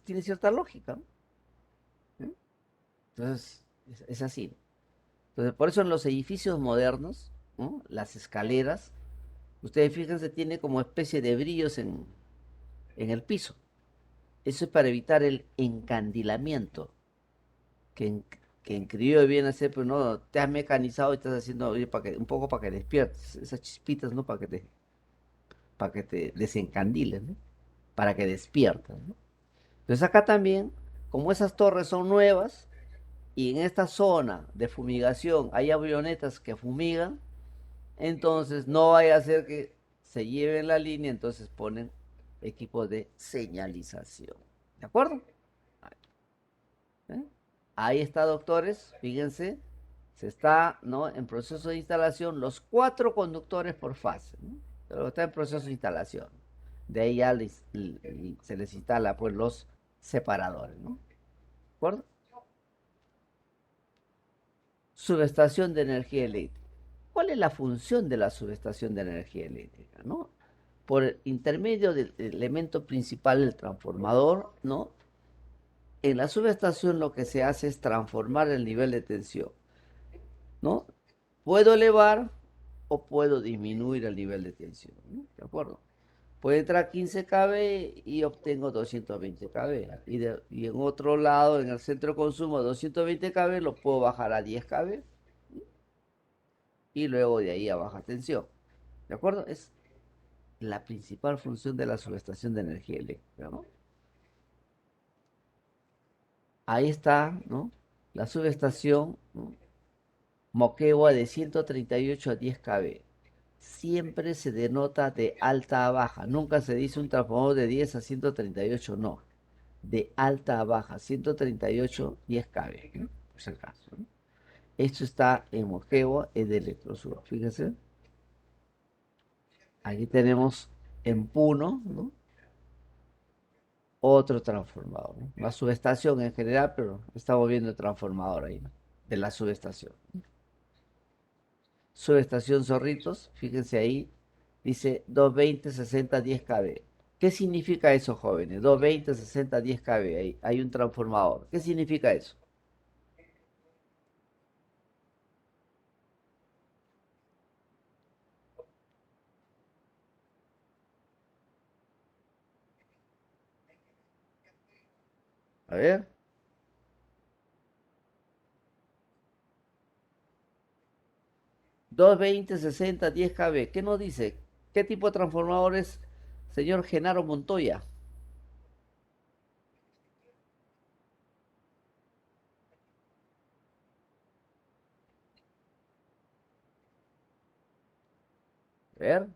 Tiene cierta lógica, ¿no? ¿Eh? Entonces, es así. Entonces, por eso en los edificios modernos, ¿no? Las escaleras, ustedes fíjense, tiene como especie de brillos en el piso. Eso es para evitar el encandilamiento, que en criollo viene a ser, pues no, te has mecanizado y estás haciendo, oye, un poco para que despiertes, esas chispitas, ¿no? Para que te desencandiles, ¿no? Para que despiertas, ¿no? Entonces acá también, como esas torres son nuevas y en esta zona de fumigación hay avionetas que fumigan, entonces no vaya a ser que se lleven la línea, entonces ponen equipos de señalización. ¿De acuerdo? ¿Eh? Ahí está, doctores, fíjense, se está, ¿no? En proceso de instalación los 4 conductores por fase, ¿no? Pero está en proceso de instalación. De ahí ya se les instala pues los separadores, ¿no? ¿De acuerdo? Subestación de energía eléctrica. ¿Cuál es la función de la subestación de energía eléctrica, no? Por intermedio del elemento principal del transformador, ¿no? En la subestación lo que se hace es transformar el nivel de tensión, ¿no? Puedo elevar o puedo disminuir el nivel de tensión, ¿no? ¿De acuerdo? Puede entrar 15 kV y obtengo 220 kV. Y en otro lado, en el centro de consumo, 220 kV lo puedo bajar a 10 kV. y luego de ahí a baja tensión. ¿De acuerdo? Es la principal función de la subestación de energía eléctrica, ¿no? Ahí está, ¿no? La subestación, ¿no? Moquegua de 138 a 10 kV. Siempre se denota de alta a baja. Nunca se dice un transformador de 10 a 138, no. De alta a baja, 138, 10 kV, ¿no? Por si acaso, ¿no? Esto está en Moquegua, es de Electrosur. Fíjense. Aquí tenemos en Puno, ¿no? Otro transformador, ¿no? La subestación en general, pero estamos viendo el transformador ahí, ¿no? De la subestación. Subestación Zorritos, fíjense ahí, dice 220, 60, 10 kV. ¿Qué significa eso, jóvenes? 220, 60, 10 kV, ahí hay un transformador. ¿Qué significa eso? A ver. 220, 60, 10 kV. ¿Qué nos dice? ¿Qué tipo de transformador es, señor Genaro Montoya? A ver.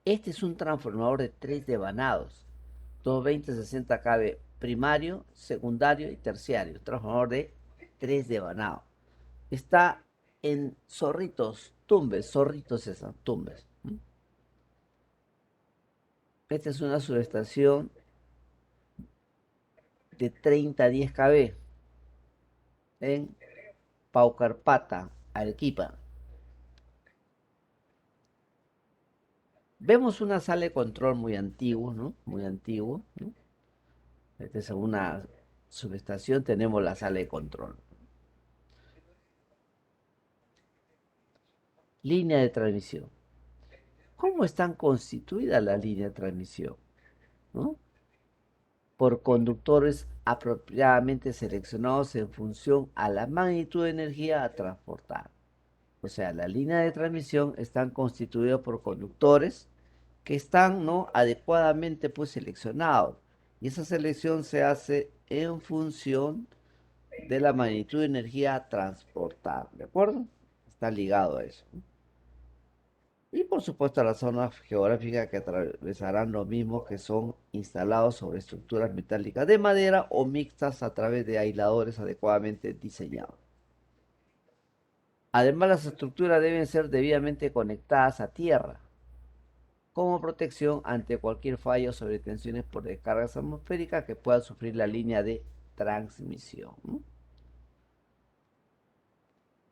Este es un transformador de 3 devanados. 220, 60 kV primario, secundario y terciario. Transformador de 3 devanados. Está en Zorritos, Tumbes. Zorritos esas, Tumbes. Esta es una subestación de 30 a 10 kV en Paucarpata, Arequipa. Vemos una sala de control muy antiguo, ¿no? Muy antiguo, ¿no? Esta es una subestación, tenemos la sala de control. Línea de transmisión. ¿Cómo están constituidas las líneas de transmisión? ¿No? Por conductores apropiadamente seleccionados en función a la magnitud de energía a transportar. O sea, la línea de transmisión están constituidas por conductores que están, ¿no?, adecuadamente pues seleccionados. Y esa selección se hace en función de la magnitud de energía a transportar. ¿De acuerdo? Está ligado a eso, ¿no? Y por supuesto las zonas geográficas que atravesarán los mismos que son instalados sobre estructuras metálicas de madera o mixtas a través de aisladores adecuadamente diseñados. Además, las estructuras deben ser debidamente conectadas a tierra como protección ante cualquier fallo sobre tensiones por descargas atmosféricas que pueda sufrir la línea de transmisión, ¿no?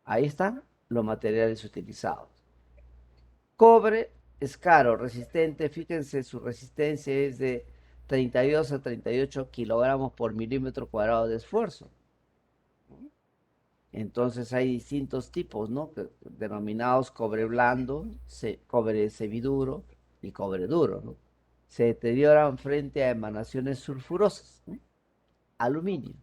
Ahí están los materiales utilizados. Cobre es caro, resistente. Fíjense, su resistencia es de 32 a 38 kilogramos por milímetro cuadrado de esfuerzo. Entonces hay distintos tipos, ¿no? Denominados cobre blando, cobre semiduro y cobre duro, ¿no? Se deterioran frente a emanaciones sulfurosas, ¿no? Aluminio.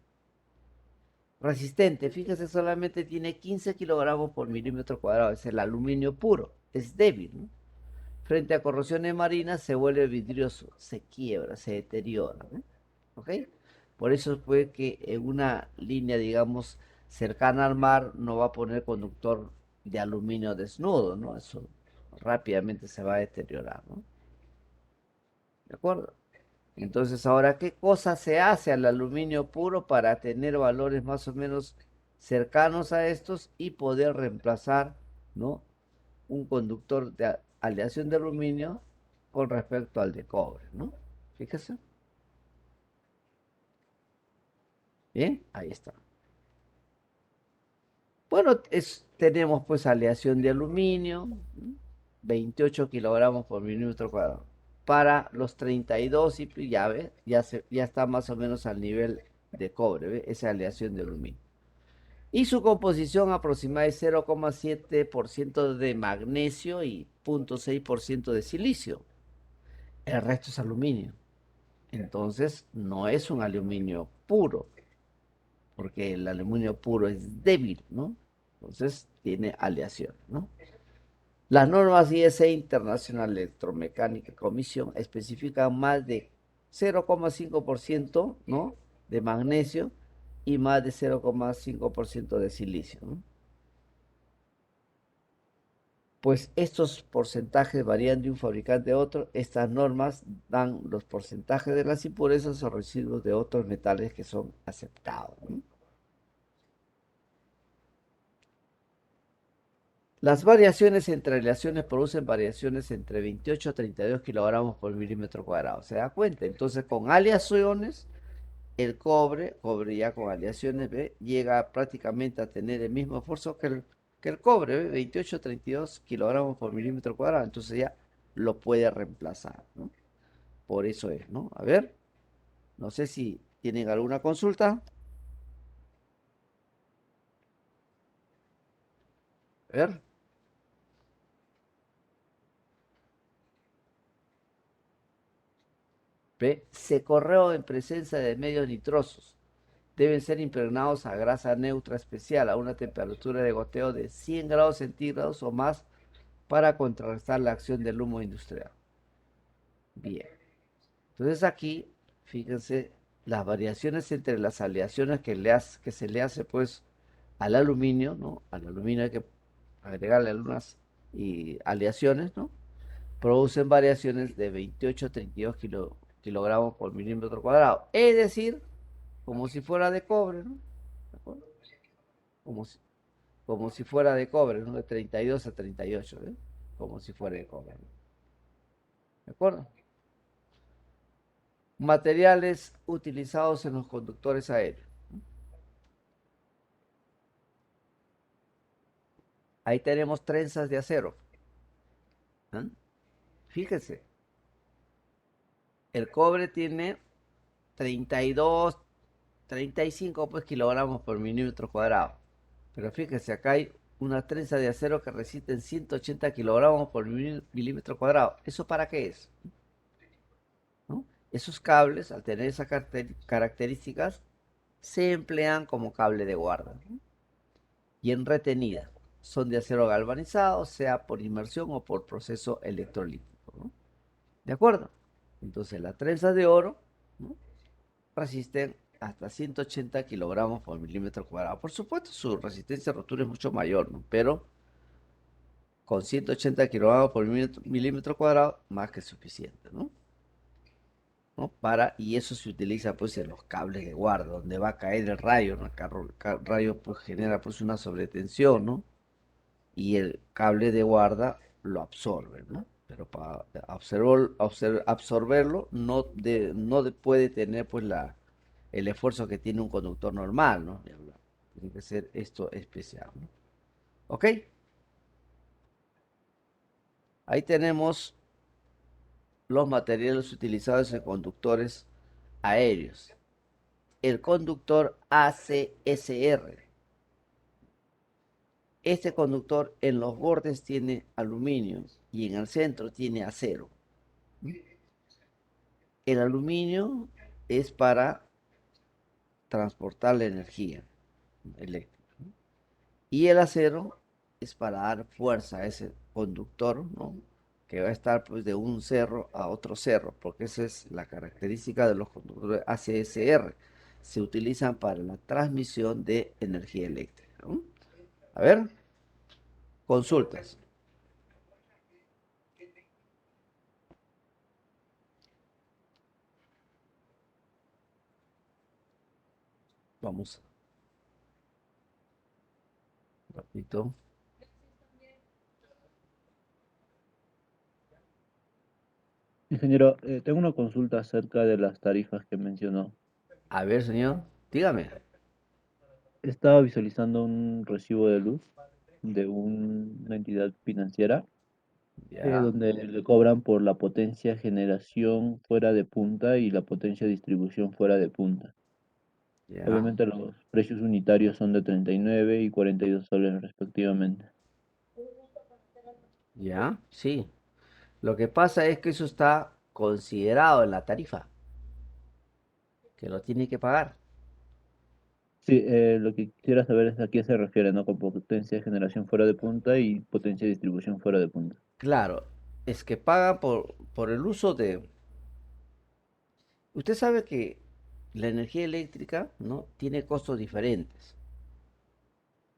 Resistente, fíjese, solamente tiene 15 kilogramos por milímetro cuadrado. Es el aluminio puro, es débil, ¿no? Frente a corrosiones marinas se vuelve vidrioso, se quiebra, se deteriora, ¿no? ¿Ok? Por eso puede que en una línea, digamos, cercana al mar, no va a poner conductor de aluminio desnudo, ¿no? Eso rápidamente se va a deteriorar, ¿no? ¿De acuerdo? Entonces, ahora, ¿qué cosa se hace al aluminio puro para tener valores más o menos cercanos a estos y poder reemplazar, ¿no?, un conductor de aleación de aluminio con respecto al de cobre, ¿no? Fíjese. Bien, ahí está. Bueno, tenemos pues aleación de aluminio, 28 kilogramos por milímetro cuadrado. Para los 32 y ya ve, ya está más o menos al nivel de cobre, ¿ve? Esa aleación de aluminio. Y su composición aproximada es 0,7% de magnesio y 0,6% de silicio. El resto es aluminio. Entonces, no es un aluminio puro, porque el aluminio puro es débil, ¿no? Entonces, tiene aleación, ¿no? Las normas ISE Internacional Electromecánica Comisión especifican más de 0,5%, ¿no?, de magnesio y más de 0,5% de silicio, ¿no? Pues estos porcentajes varían de un fabricante a otro. Estas normas dan los porcentajes de las impurezas o residuos de otros metales que son aceptados, ¿no? Las variaciones entre aleaciones producen variaciones entre 28 a 32 kilogramos por milímetro cuadrado. ¿Se da cuenta? Entonces, con aleaciones, el cobre ya con aleaciones, ¿ve?, llega prácticamente a tener el mismo esfuerzo que el cobre, ¿ve? 28 a 32 kilogramos por milímetro cuadrado. Entonces ya lo puede reemplazar, ¿no? Por eso es, ¿no? A ver, no sé si tienen alguna consulta. A ver. ¿Ve? Se correo en presencia de medios nitrosos. Deben ser impregnados a grasa neutra especial a una temperatura de goteo de 100 grados centígrados o más para contrarrestar la acción del humo industrial. Bien. Entonces aquí, fíjense, las variaciones entre las aleaciones que se le hace pues al aluminio, ¿no? Al aluminio hay que agregarle algunas aleaciones, ¿no? Producen variaciones de 28 a 32 kilogramos por milímetro cuadrado. Es decir, como si fuera de cobre, ¿no? ¿De acuerdo? Como si, como si fuera de cobre, ¿no? De 32 a 38, ¿eh? Como si fuera de cobre, ¿no? ¿De acuerdo? Materiales utilizados en los conductores aéreos. Ahí tenemos trenzas de acero. ¿Ah? Fíjense, el cobre tiene 32, 35 pues, kilogramos por milímetro cuadrado. Pero fíjense, acá hay una trenza de acero que resiste 180 kilogramos por milímetro cuadrado. ¿Eso para qué es? ¿No? Esos cables, al tener esas características, se emplean como cable de guarda, ¿no? Y en retenida. Son de acero galvanizado, sea por inmersión o por proceso electrolítico, ¿no? ¿De acuerdo? Entonces las trenzas de oro, ¿no?, resisten hasta 180 kilogramos por milímetro cuadrado. Por supuesto, su resistencia a rotura es mucho mayor, ¿no? Pero con 180 kilogramos por milímetro cuadrado, más que suficiente, ¿no? ¿No? Y eso se utiliza pues en los cables de guarda, donde va a caer el rayo, ¿no? El rayo pues genera pues una sobretensión, ¿no? Y el cable de guarda lo absorbe, ¿no? Pero para absorberlo puede tener pues el esfuerzo que tiene un conductor normal, ¿no? Tiene que ser esto especial, ¿no? ¿Ok? Ahí tenemos los materiales utilizados en conductores aéreos. El conductor ACSR. Este conductor en los bordes tiene aluminio y en el centro tiene acero. El aluminio es para transportar la energía eléctrica, ¿no? Y el acero es para dar fuerza a ese conductor, ¿no?, que va a estar pues de un cerro a otro cerro, porque esa es la característica de los conductores ACSR. Se utilizan para la transmisión de energía eléctrica, ¿no? A ver, consultas. Vamos, rapidito. Ingeniero, tengo una consulta acerca de las tarifas que mencionó. A ver, señor, dígame. Estaba visualizando un recibo de luz de una entidad financiera Ya, donde le cobran por la potencia generación fuera de punta y la potencia distribución fuera de punta. ya, Obviamente los precios unitarios son de 39 y 42 soles respectivamente. sí. Lo que pasa es que eso está considerado en la tarifa. que lo tiene que pagar. Sí, lo que quisiera saber es a qué se refiere, ¿no? Con potencia de generación fuera de punta y potencia de distribución fuera de punta. Claro, es que paga por el uso de... Usted sabe que la energía eléctrica, ¿no? Tiene costos diferentes,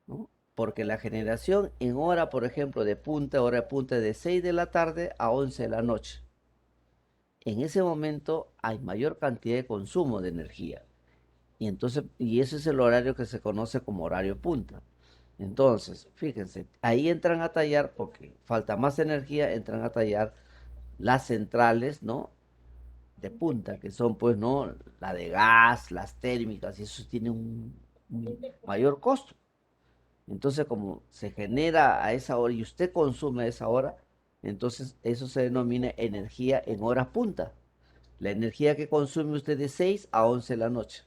¿no? Porque la generación en hora, por ejemplo, hora de punta es de 6 de la tarde a 11 de la noche. En ese momento hay mayor cantidad de consumo de energía. Y entonces, y ese es el horario que se conoce como horario punta. Entonces, fíjense, ahí entran a tallar, porque falta más energía, entran a tallar las centrales, ¿no? De punta, que son pues, ¿no? La de gas, las térmicas, y eso tiene un mayor costo. Entonces, como se genera a esa hora y usted consume a esa hora, entonces eso se denomina energía en horas punta. La energía que consume usted de 6 a 11 de la noche.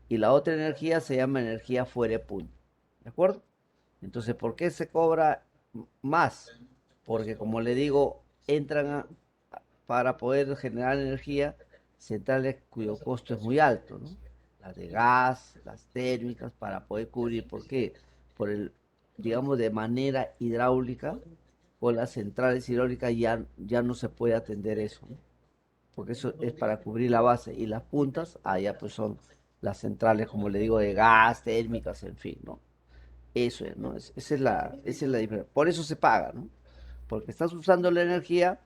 Y la otra energía se llama energía fuera de punta. ¿De acuerdo? Entonces, ¿por qué se cobra más? Porque como le digo, para poder generar energía centrales cuyo costo es muy alto, ¿no? Las de gas, las térmicas, para poder cubrir. ¿Por qué? Por el, digamos, de manera hidráulica, con las centrales hidráulicas ya no se puede atender eso, ¿no? Porque eso es para cubrir la base y las puntas, allá pues son las centrales, como le digo, de gas, térmicas, en fin, ¿no? Eso es, ¿no? Esa es la diferencia. Por eso se paga, ¿no? Porque estás usando la energía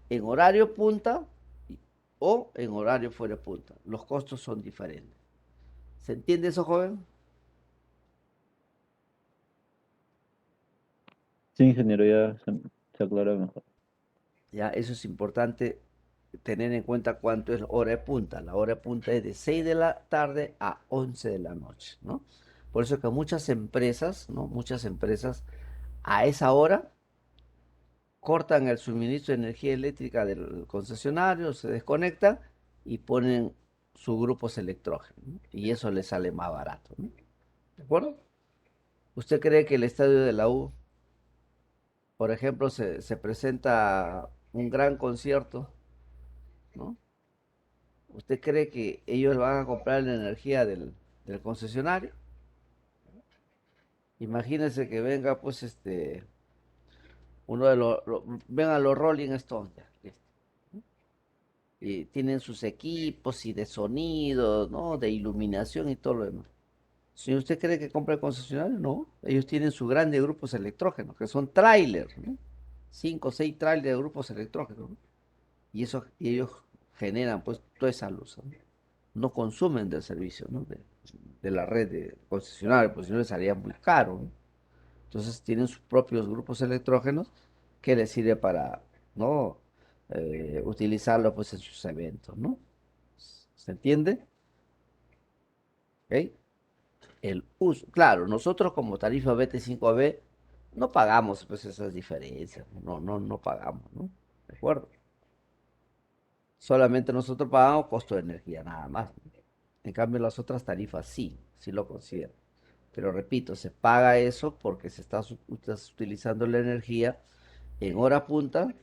en horario punta o en horario fuera de punta. Los costos son diferentes. ¿Se entiende eso, joven? Sí, ingeniero, ya se aclara mejor. Ya, eso es importante tener en cuenta cuánto es la hora de punta. La hora de punta es de 6 de la tarde a 11 de la noche, ¿no? Por eso que muchas empresas, ¿no? Muchas empresas a esa hora cortan el suministro de energía eléctrica del concesionario, se desconectan y ponen sus grupos electrógenos, ¿no? Y eso les sale más barato, ¿no? ¿De acuerdo? ¿Usted cree que el estadio de la U, por ejemplo, se presenta un gran concierto, ¿no? ¿Usted cree que ellos van a comprar la energía del concesionario? Imagínese que venga, pues, uno de vengan los Rolling Stones, ya, listo. Y tienen sus equipos y de sonido, ¿no? De iluminación y todo lo demás. Si usted cree que compra el concesionario, no. Ellos tienen sus grandes grupos electrógenos, que son trailers, ¿no? 5 o 6 trailers de grupos electrógenos, ¿no? Y ellos generan, pues, toda esa luz, ¿no? No consumen del servicio, ¿no? De la red de concesionarios, pues si no les salía muy caro, ¿no? Entonces tienen sus propios grupos electrógenos que les sirve para, ¿no? Utilizarlo, pues, en sus eventos, ¿no? ¿Se entiende? ¿Ok? El uso. Claro, nosotros como tarifa BT5B no pagamos pues esas diferencias, no pagamos, ¿no? ¿De acuerdo? Solamente nosotros pagamos costo de energía, nada más, ¿no? En cambio, las otras tarifas sí lo consideran. Pero repito, se paga eso porque estás utilizando la energía en hora punta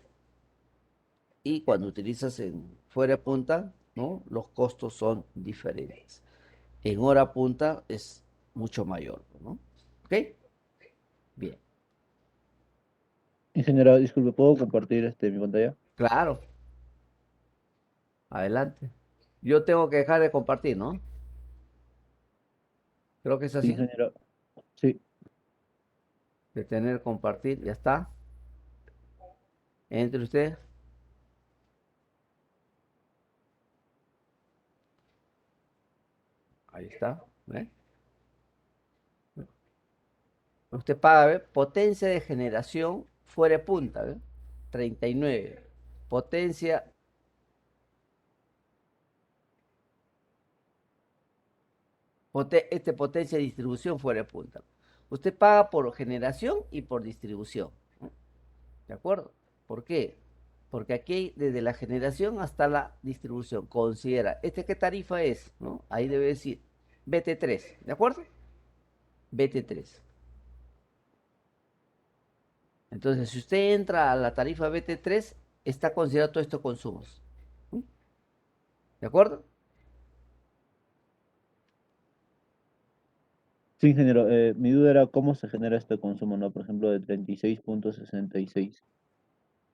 y cuando utilizas en fuera de punta, ¿no? Los costos son diferentes. En hora punta es mucho mayor, ¿no? ¿Ok? Bien. Ingeniero, disculpe, ¿puedo compartir mi pantalla? Claro, adelante. Yo tengo que dejar de compartir, ¿no? Creo que es Sí, así. ingeniero. Sí, Detener, compartir, ya está. Entre usted. Ahí está. ¿Ve? Usted paga, ¿ve? Potencia de generación fuera de punta, ¿ve? 39. Potencia, potencia de distribución fuera de punta. Usted paga por generación y por distribución, ¿no? ¿De acuerdo? ¿Por qué? Porque aquí desde la generación hasta la distribución considera, ¿qué tarifa es? ¿No? Ahí debe decir BT3, ¿de acuerdo? BT3. Entonces, si usted entra a la tarifa BT3, está considerado todos estos consumos. ¿Mm? ¿De acuerdo? Sí, ingeniero, mi duda era cómo se genera este consumo, ¿no? Por ejemplo, de 36,66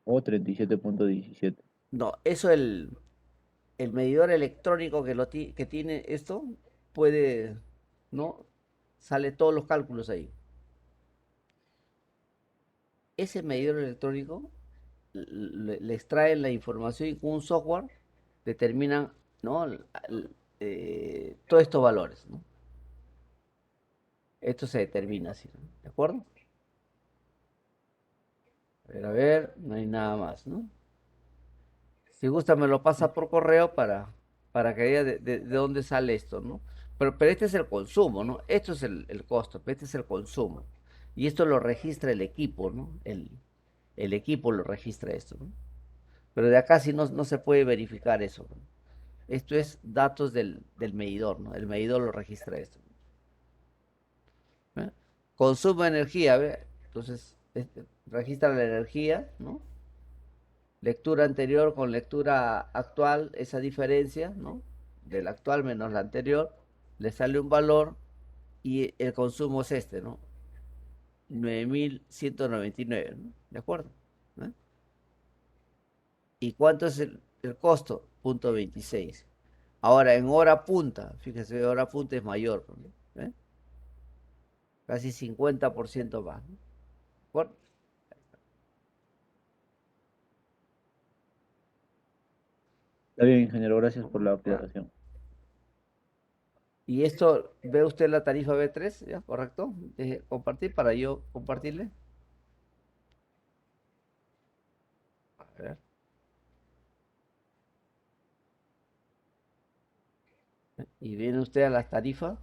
o 37,17. No, eso el medidor electrónico que tiene esto puede, ¿no? Sale todos los cálculos ahí. Ese medidor electrónico le extraen la información y con un software determinan, ¿no? Todos estos valores, ¿no? Esto se determina así, ¿no? ¿De acuerdo? A ver, no hay nada más, ¿no? Si gusta, me lo pasa por correo para que vea de dónde sale esto, ¿no? Pero este es el consumo, ¿no? Esto es el costo, pero este es el consumo. Y esto lo registra el equipo, ¿no? El equipo lo registra esto, ¿no? Pero de acá sí no se puede verificar eso, ¿no? Esto es datos del medidor, ¿no? El medidor lo registra esto. ¿Eh? Consumo de energía, ¿ve? Entonces, registra la energía, ¿no? Lectura anterior con lectura actual, esa diferencia, ¿no? Del actual menos la anterior, le sale un valor y el consumo es este, ¿no? 9.199, ¿no? ¿De acuerdo? ¿Eh? ¿Y cuánto es el costo? 0,26. Ahora, en hora punta, fíjese, hora punta es mayor, ¿no? ¿Eh? Casi 50% más, ¿no? ¿De acuerdo? Está bien, ingeniero, gracias por la aclaración. Y esto, ¿ve usted la tarifa B3? ¿Ya? ¿Correcto? Deje compartir para yo compartirle. A ver. Y viene usted a las tarifas.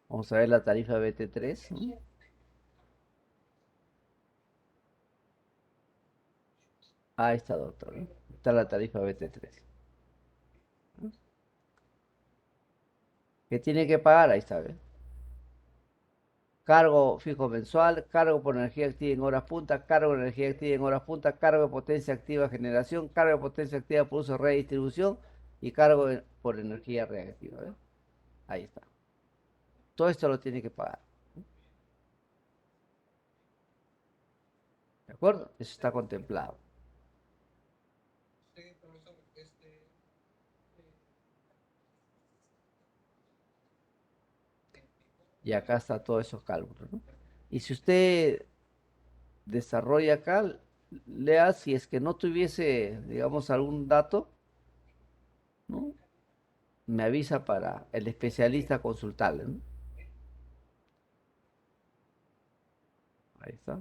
Vamos a ver la tarifa BT3, ¿no? Ahí está, doctor, ¿no? Está la tarifa BT3. ¿Qué tiene que pagar? Ahí está, ¿ve? Cargo fijo mensual, cargo por energía activa en horas punta, cargo de energía activa en horas punta, cargo de potencia activa generación, cargo de potencia activa por uso de redistribución y cargo por energía reactiva, ¿ve? Ahí está. Todo esto lo tiene que pagar. ¿De acuerdo? Eso está contemplado. Y acá está todos esos cálculos, ¿no? Y si usted desarrolla acá, lea si es que no tuviese, digamos, algún dato, ¿no? Me avisa para el especialista consultarle, ¿no? Ahí está.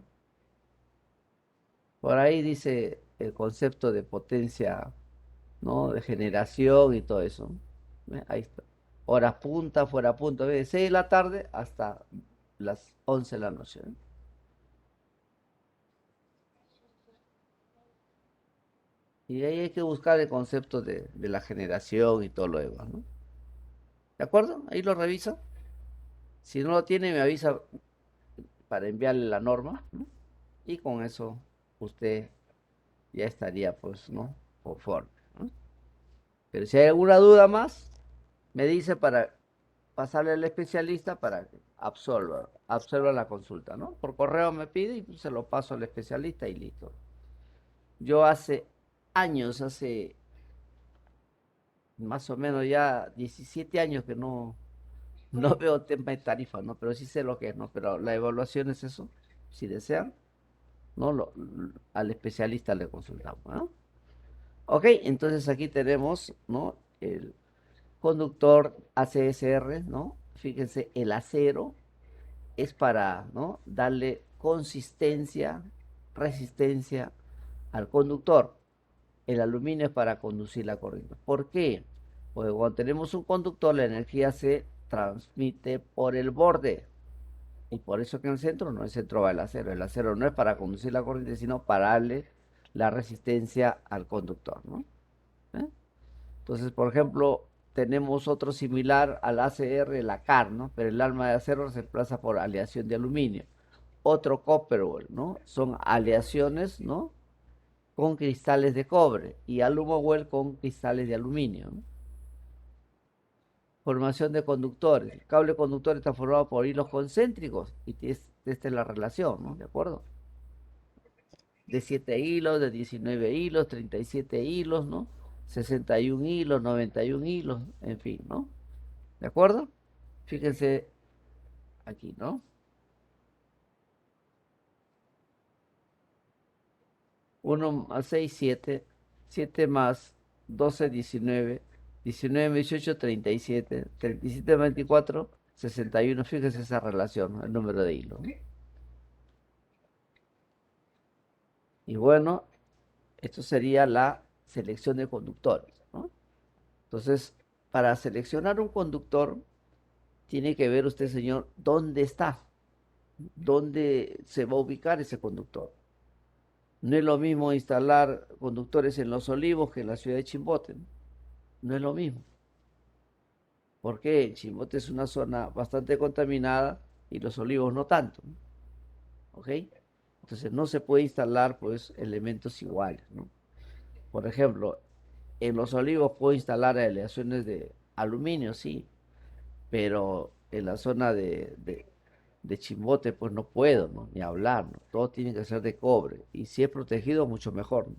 Por ahí dice el concepto de potencia, ¿no? De generación y todo eso. ¿Ve? Ahí está. Horas punta, fuera punta, de 6 de la tarde hasta las 11 de la noche, ¿no? Y ahí hay que buscar el concepto de la generación y todo lo demás, ¿no? ¿De acuerdo? Ahí lo revisa. Si no lo tiene, me avisa para enviarle la norma, ¿no? Y con eso usted ya estaría, pues, ¿no? Conforme, ¿no? Pero si hay alguna duda más, me dice para pasarle al especialista para que absorba la consulta, ¿no? Por correo me pide y pues, se lo paso al especialista y listo. Yo hace años, hace más o menos ya 17 años que no veo tema de tarifa, ¿no? Pero sí sé lo que es, ¿no? Pero la evaluación es eso. Si desean, ¿no? Al especialista le consultamos, ¿no? Ok, entonces aquí tenemos, ¿no? El conductor ACSR, ¿no? Fíjense, el acero es para, ¿no? Darle consistencia, resistencia al conductor. El aluminio es para conducir la corriente. ¿Por qué? Porque cuando tenemos un conductor, la energía se transmite por el borde. Y por eso que en el centro no, el centro va el acero. El acero no es para conducir la corriente, sino para darle la resistencia al conductor, ¿no? ¿Eh? Entonces, por ejemplo, tenemos otro similar al ACR, la CAR, ¿no? Pero el alma de acero se reemplaza por aleación de aluminio. Otro Copperwell, ¿no? Son aleaciones, ¿no? Con cristales de cobre y Alumowell con cristales de aluminio, ¿no? Formación de conductores. El cable conductor está formado por hilos concéntricos y esta es la relación, ¿no? ¿De acuerdo? De 7 hilos, de 19 hilos, 37 hilos, ¿no? 61 hilos, 91 hilos, en fin, ¿no? ¿De acuerdo? Fíjense aquí, ¿no? 1 más 6, 7, 7 más 12, 19, 19 más 18, 37, 37 más 24, 61. Fíjense esa relación, ¿no? El número de hilos, ¿no? Y bueno, esto sería la selección de conductores, ¿no? Entonces, para seleccionar un conductor, tiene que ver usted, señor, dónde está, dónde se va a ubicar ese conductor. No es lo mismo instalar conductores en Los Olivos que en la ciudad de Chimbote, ¿no? No es lo mismo. ¿Por qué? Chimbote es una zona bastante contaminada y Los Olivos no tanto, ¿no? ¿Ok? Entonces no se puede instalar pues elementos iguales, ¿no? Por ejemplo, en Los Olivos puedo instalar aleaciones de aluminio, sí, pero en la zona de Chimbote pues no puedo, ¿no? Ni hablar, ¿no? Todo tiene que ser de cobre y si es protegido mucho mejor, ¿no?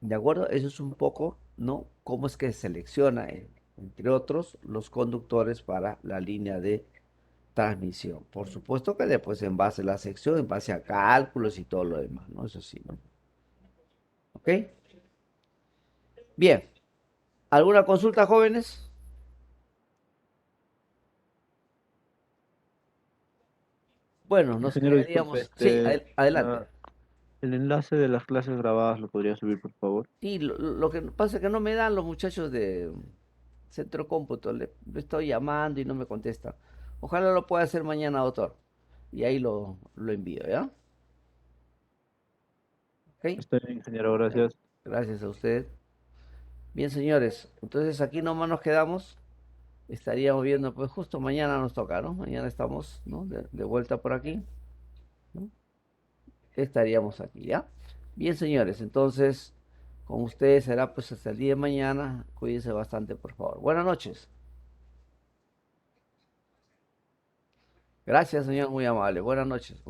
¿De acuerdo? Eso es un poco, ¿no? Cómo es que se selecciona, entre otros, los conductores para la línea de transmisión. Por supuesto que después en base a la sección, en base a cálculos y todo lo demás, ¿no? Eso sí, ¿no? ¿Ok? Bien. ¿Alguna consulta, jóvenes? Bueno, nos Ingeniero, disculpe, quedaríamos. Sí, adelante. el enlace de las clases grabadas lo podría subir, por favor. Y lo que pasa es que no me dan los muchachos de Centro Cómputo. Le estoy llamando y no me contestan. Ojalá lo pueda hacer mañana, doctor. Y ahí lo envío, ¿ya? ¿Ok? Está bien, ingeniero, gracias. Gracias a usted. Bien, señores. Entonces aquí nomás nos quedamos. Estaríamos viendo, pues justo mañana nos toca, ¿no? Mañana estamos, ¿no? De vuelta por aquí, ¿no? Estaríamos aquí, ¿ya? Bien, señores. Entonces, con ustedes será pues hasta el día de mañana. Cuídense bastante, por favor. Buenas noches. Gracias, señor, muy amable. Buenas noches.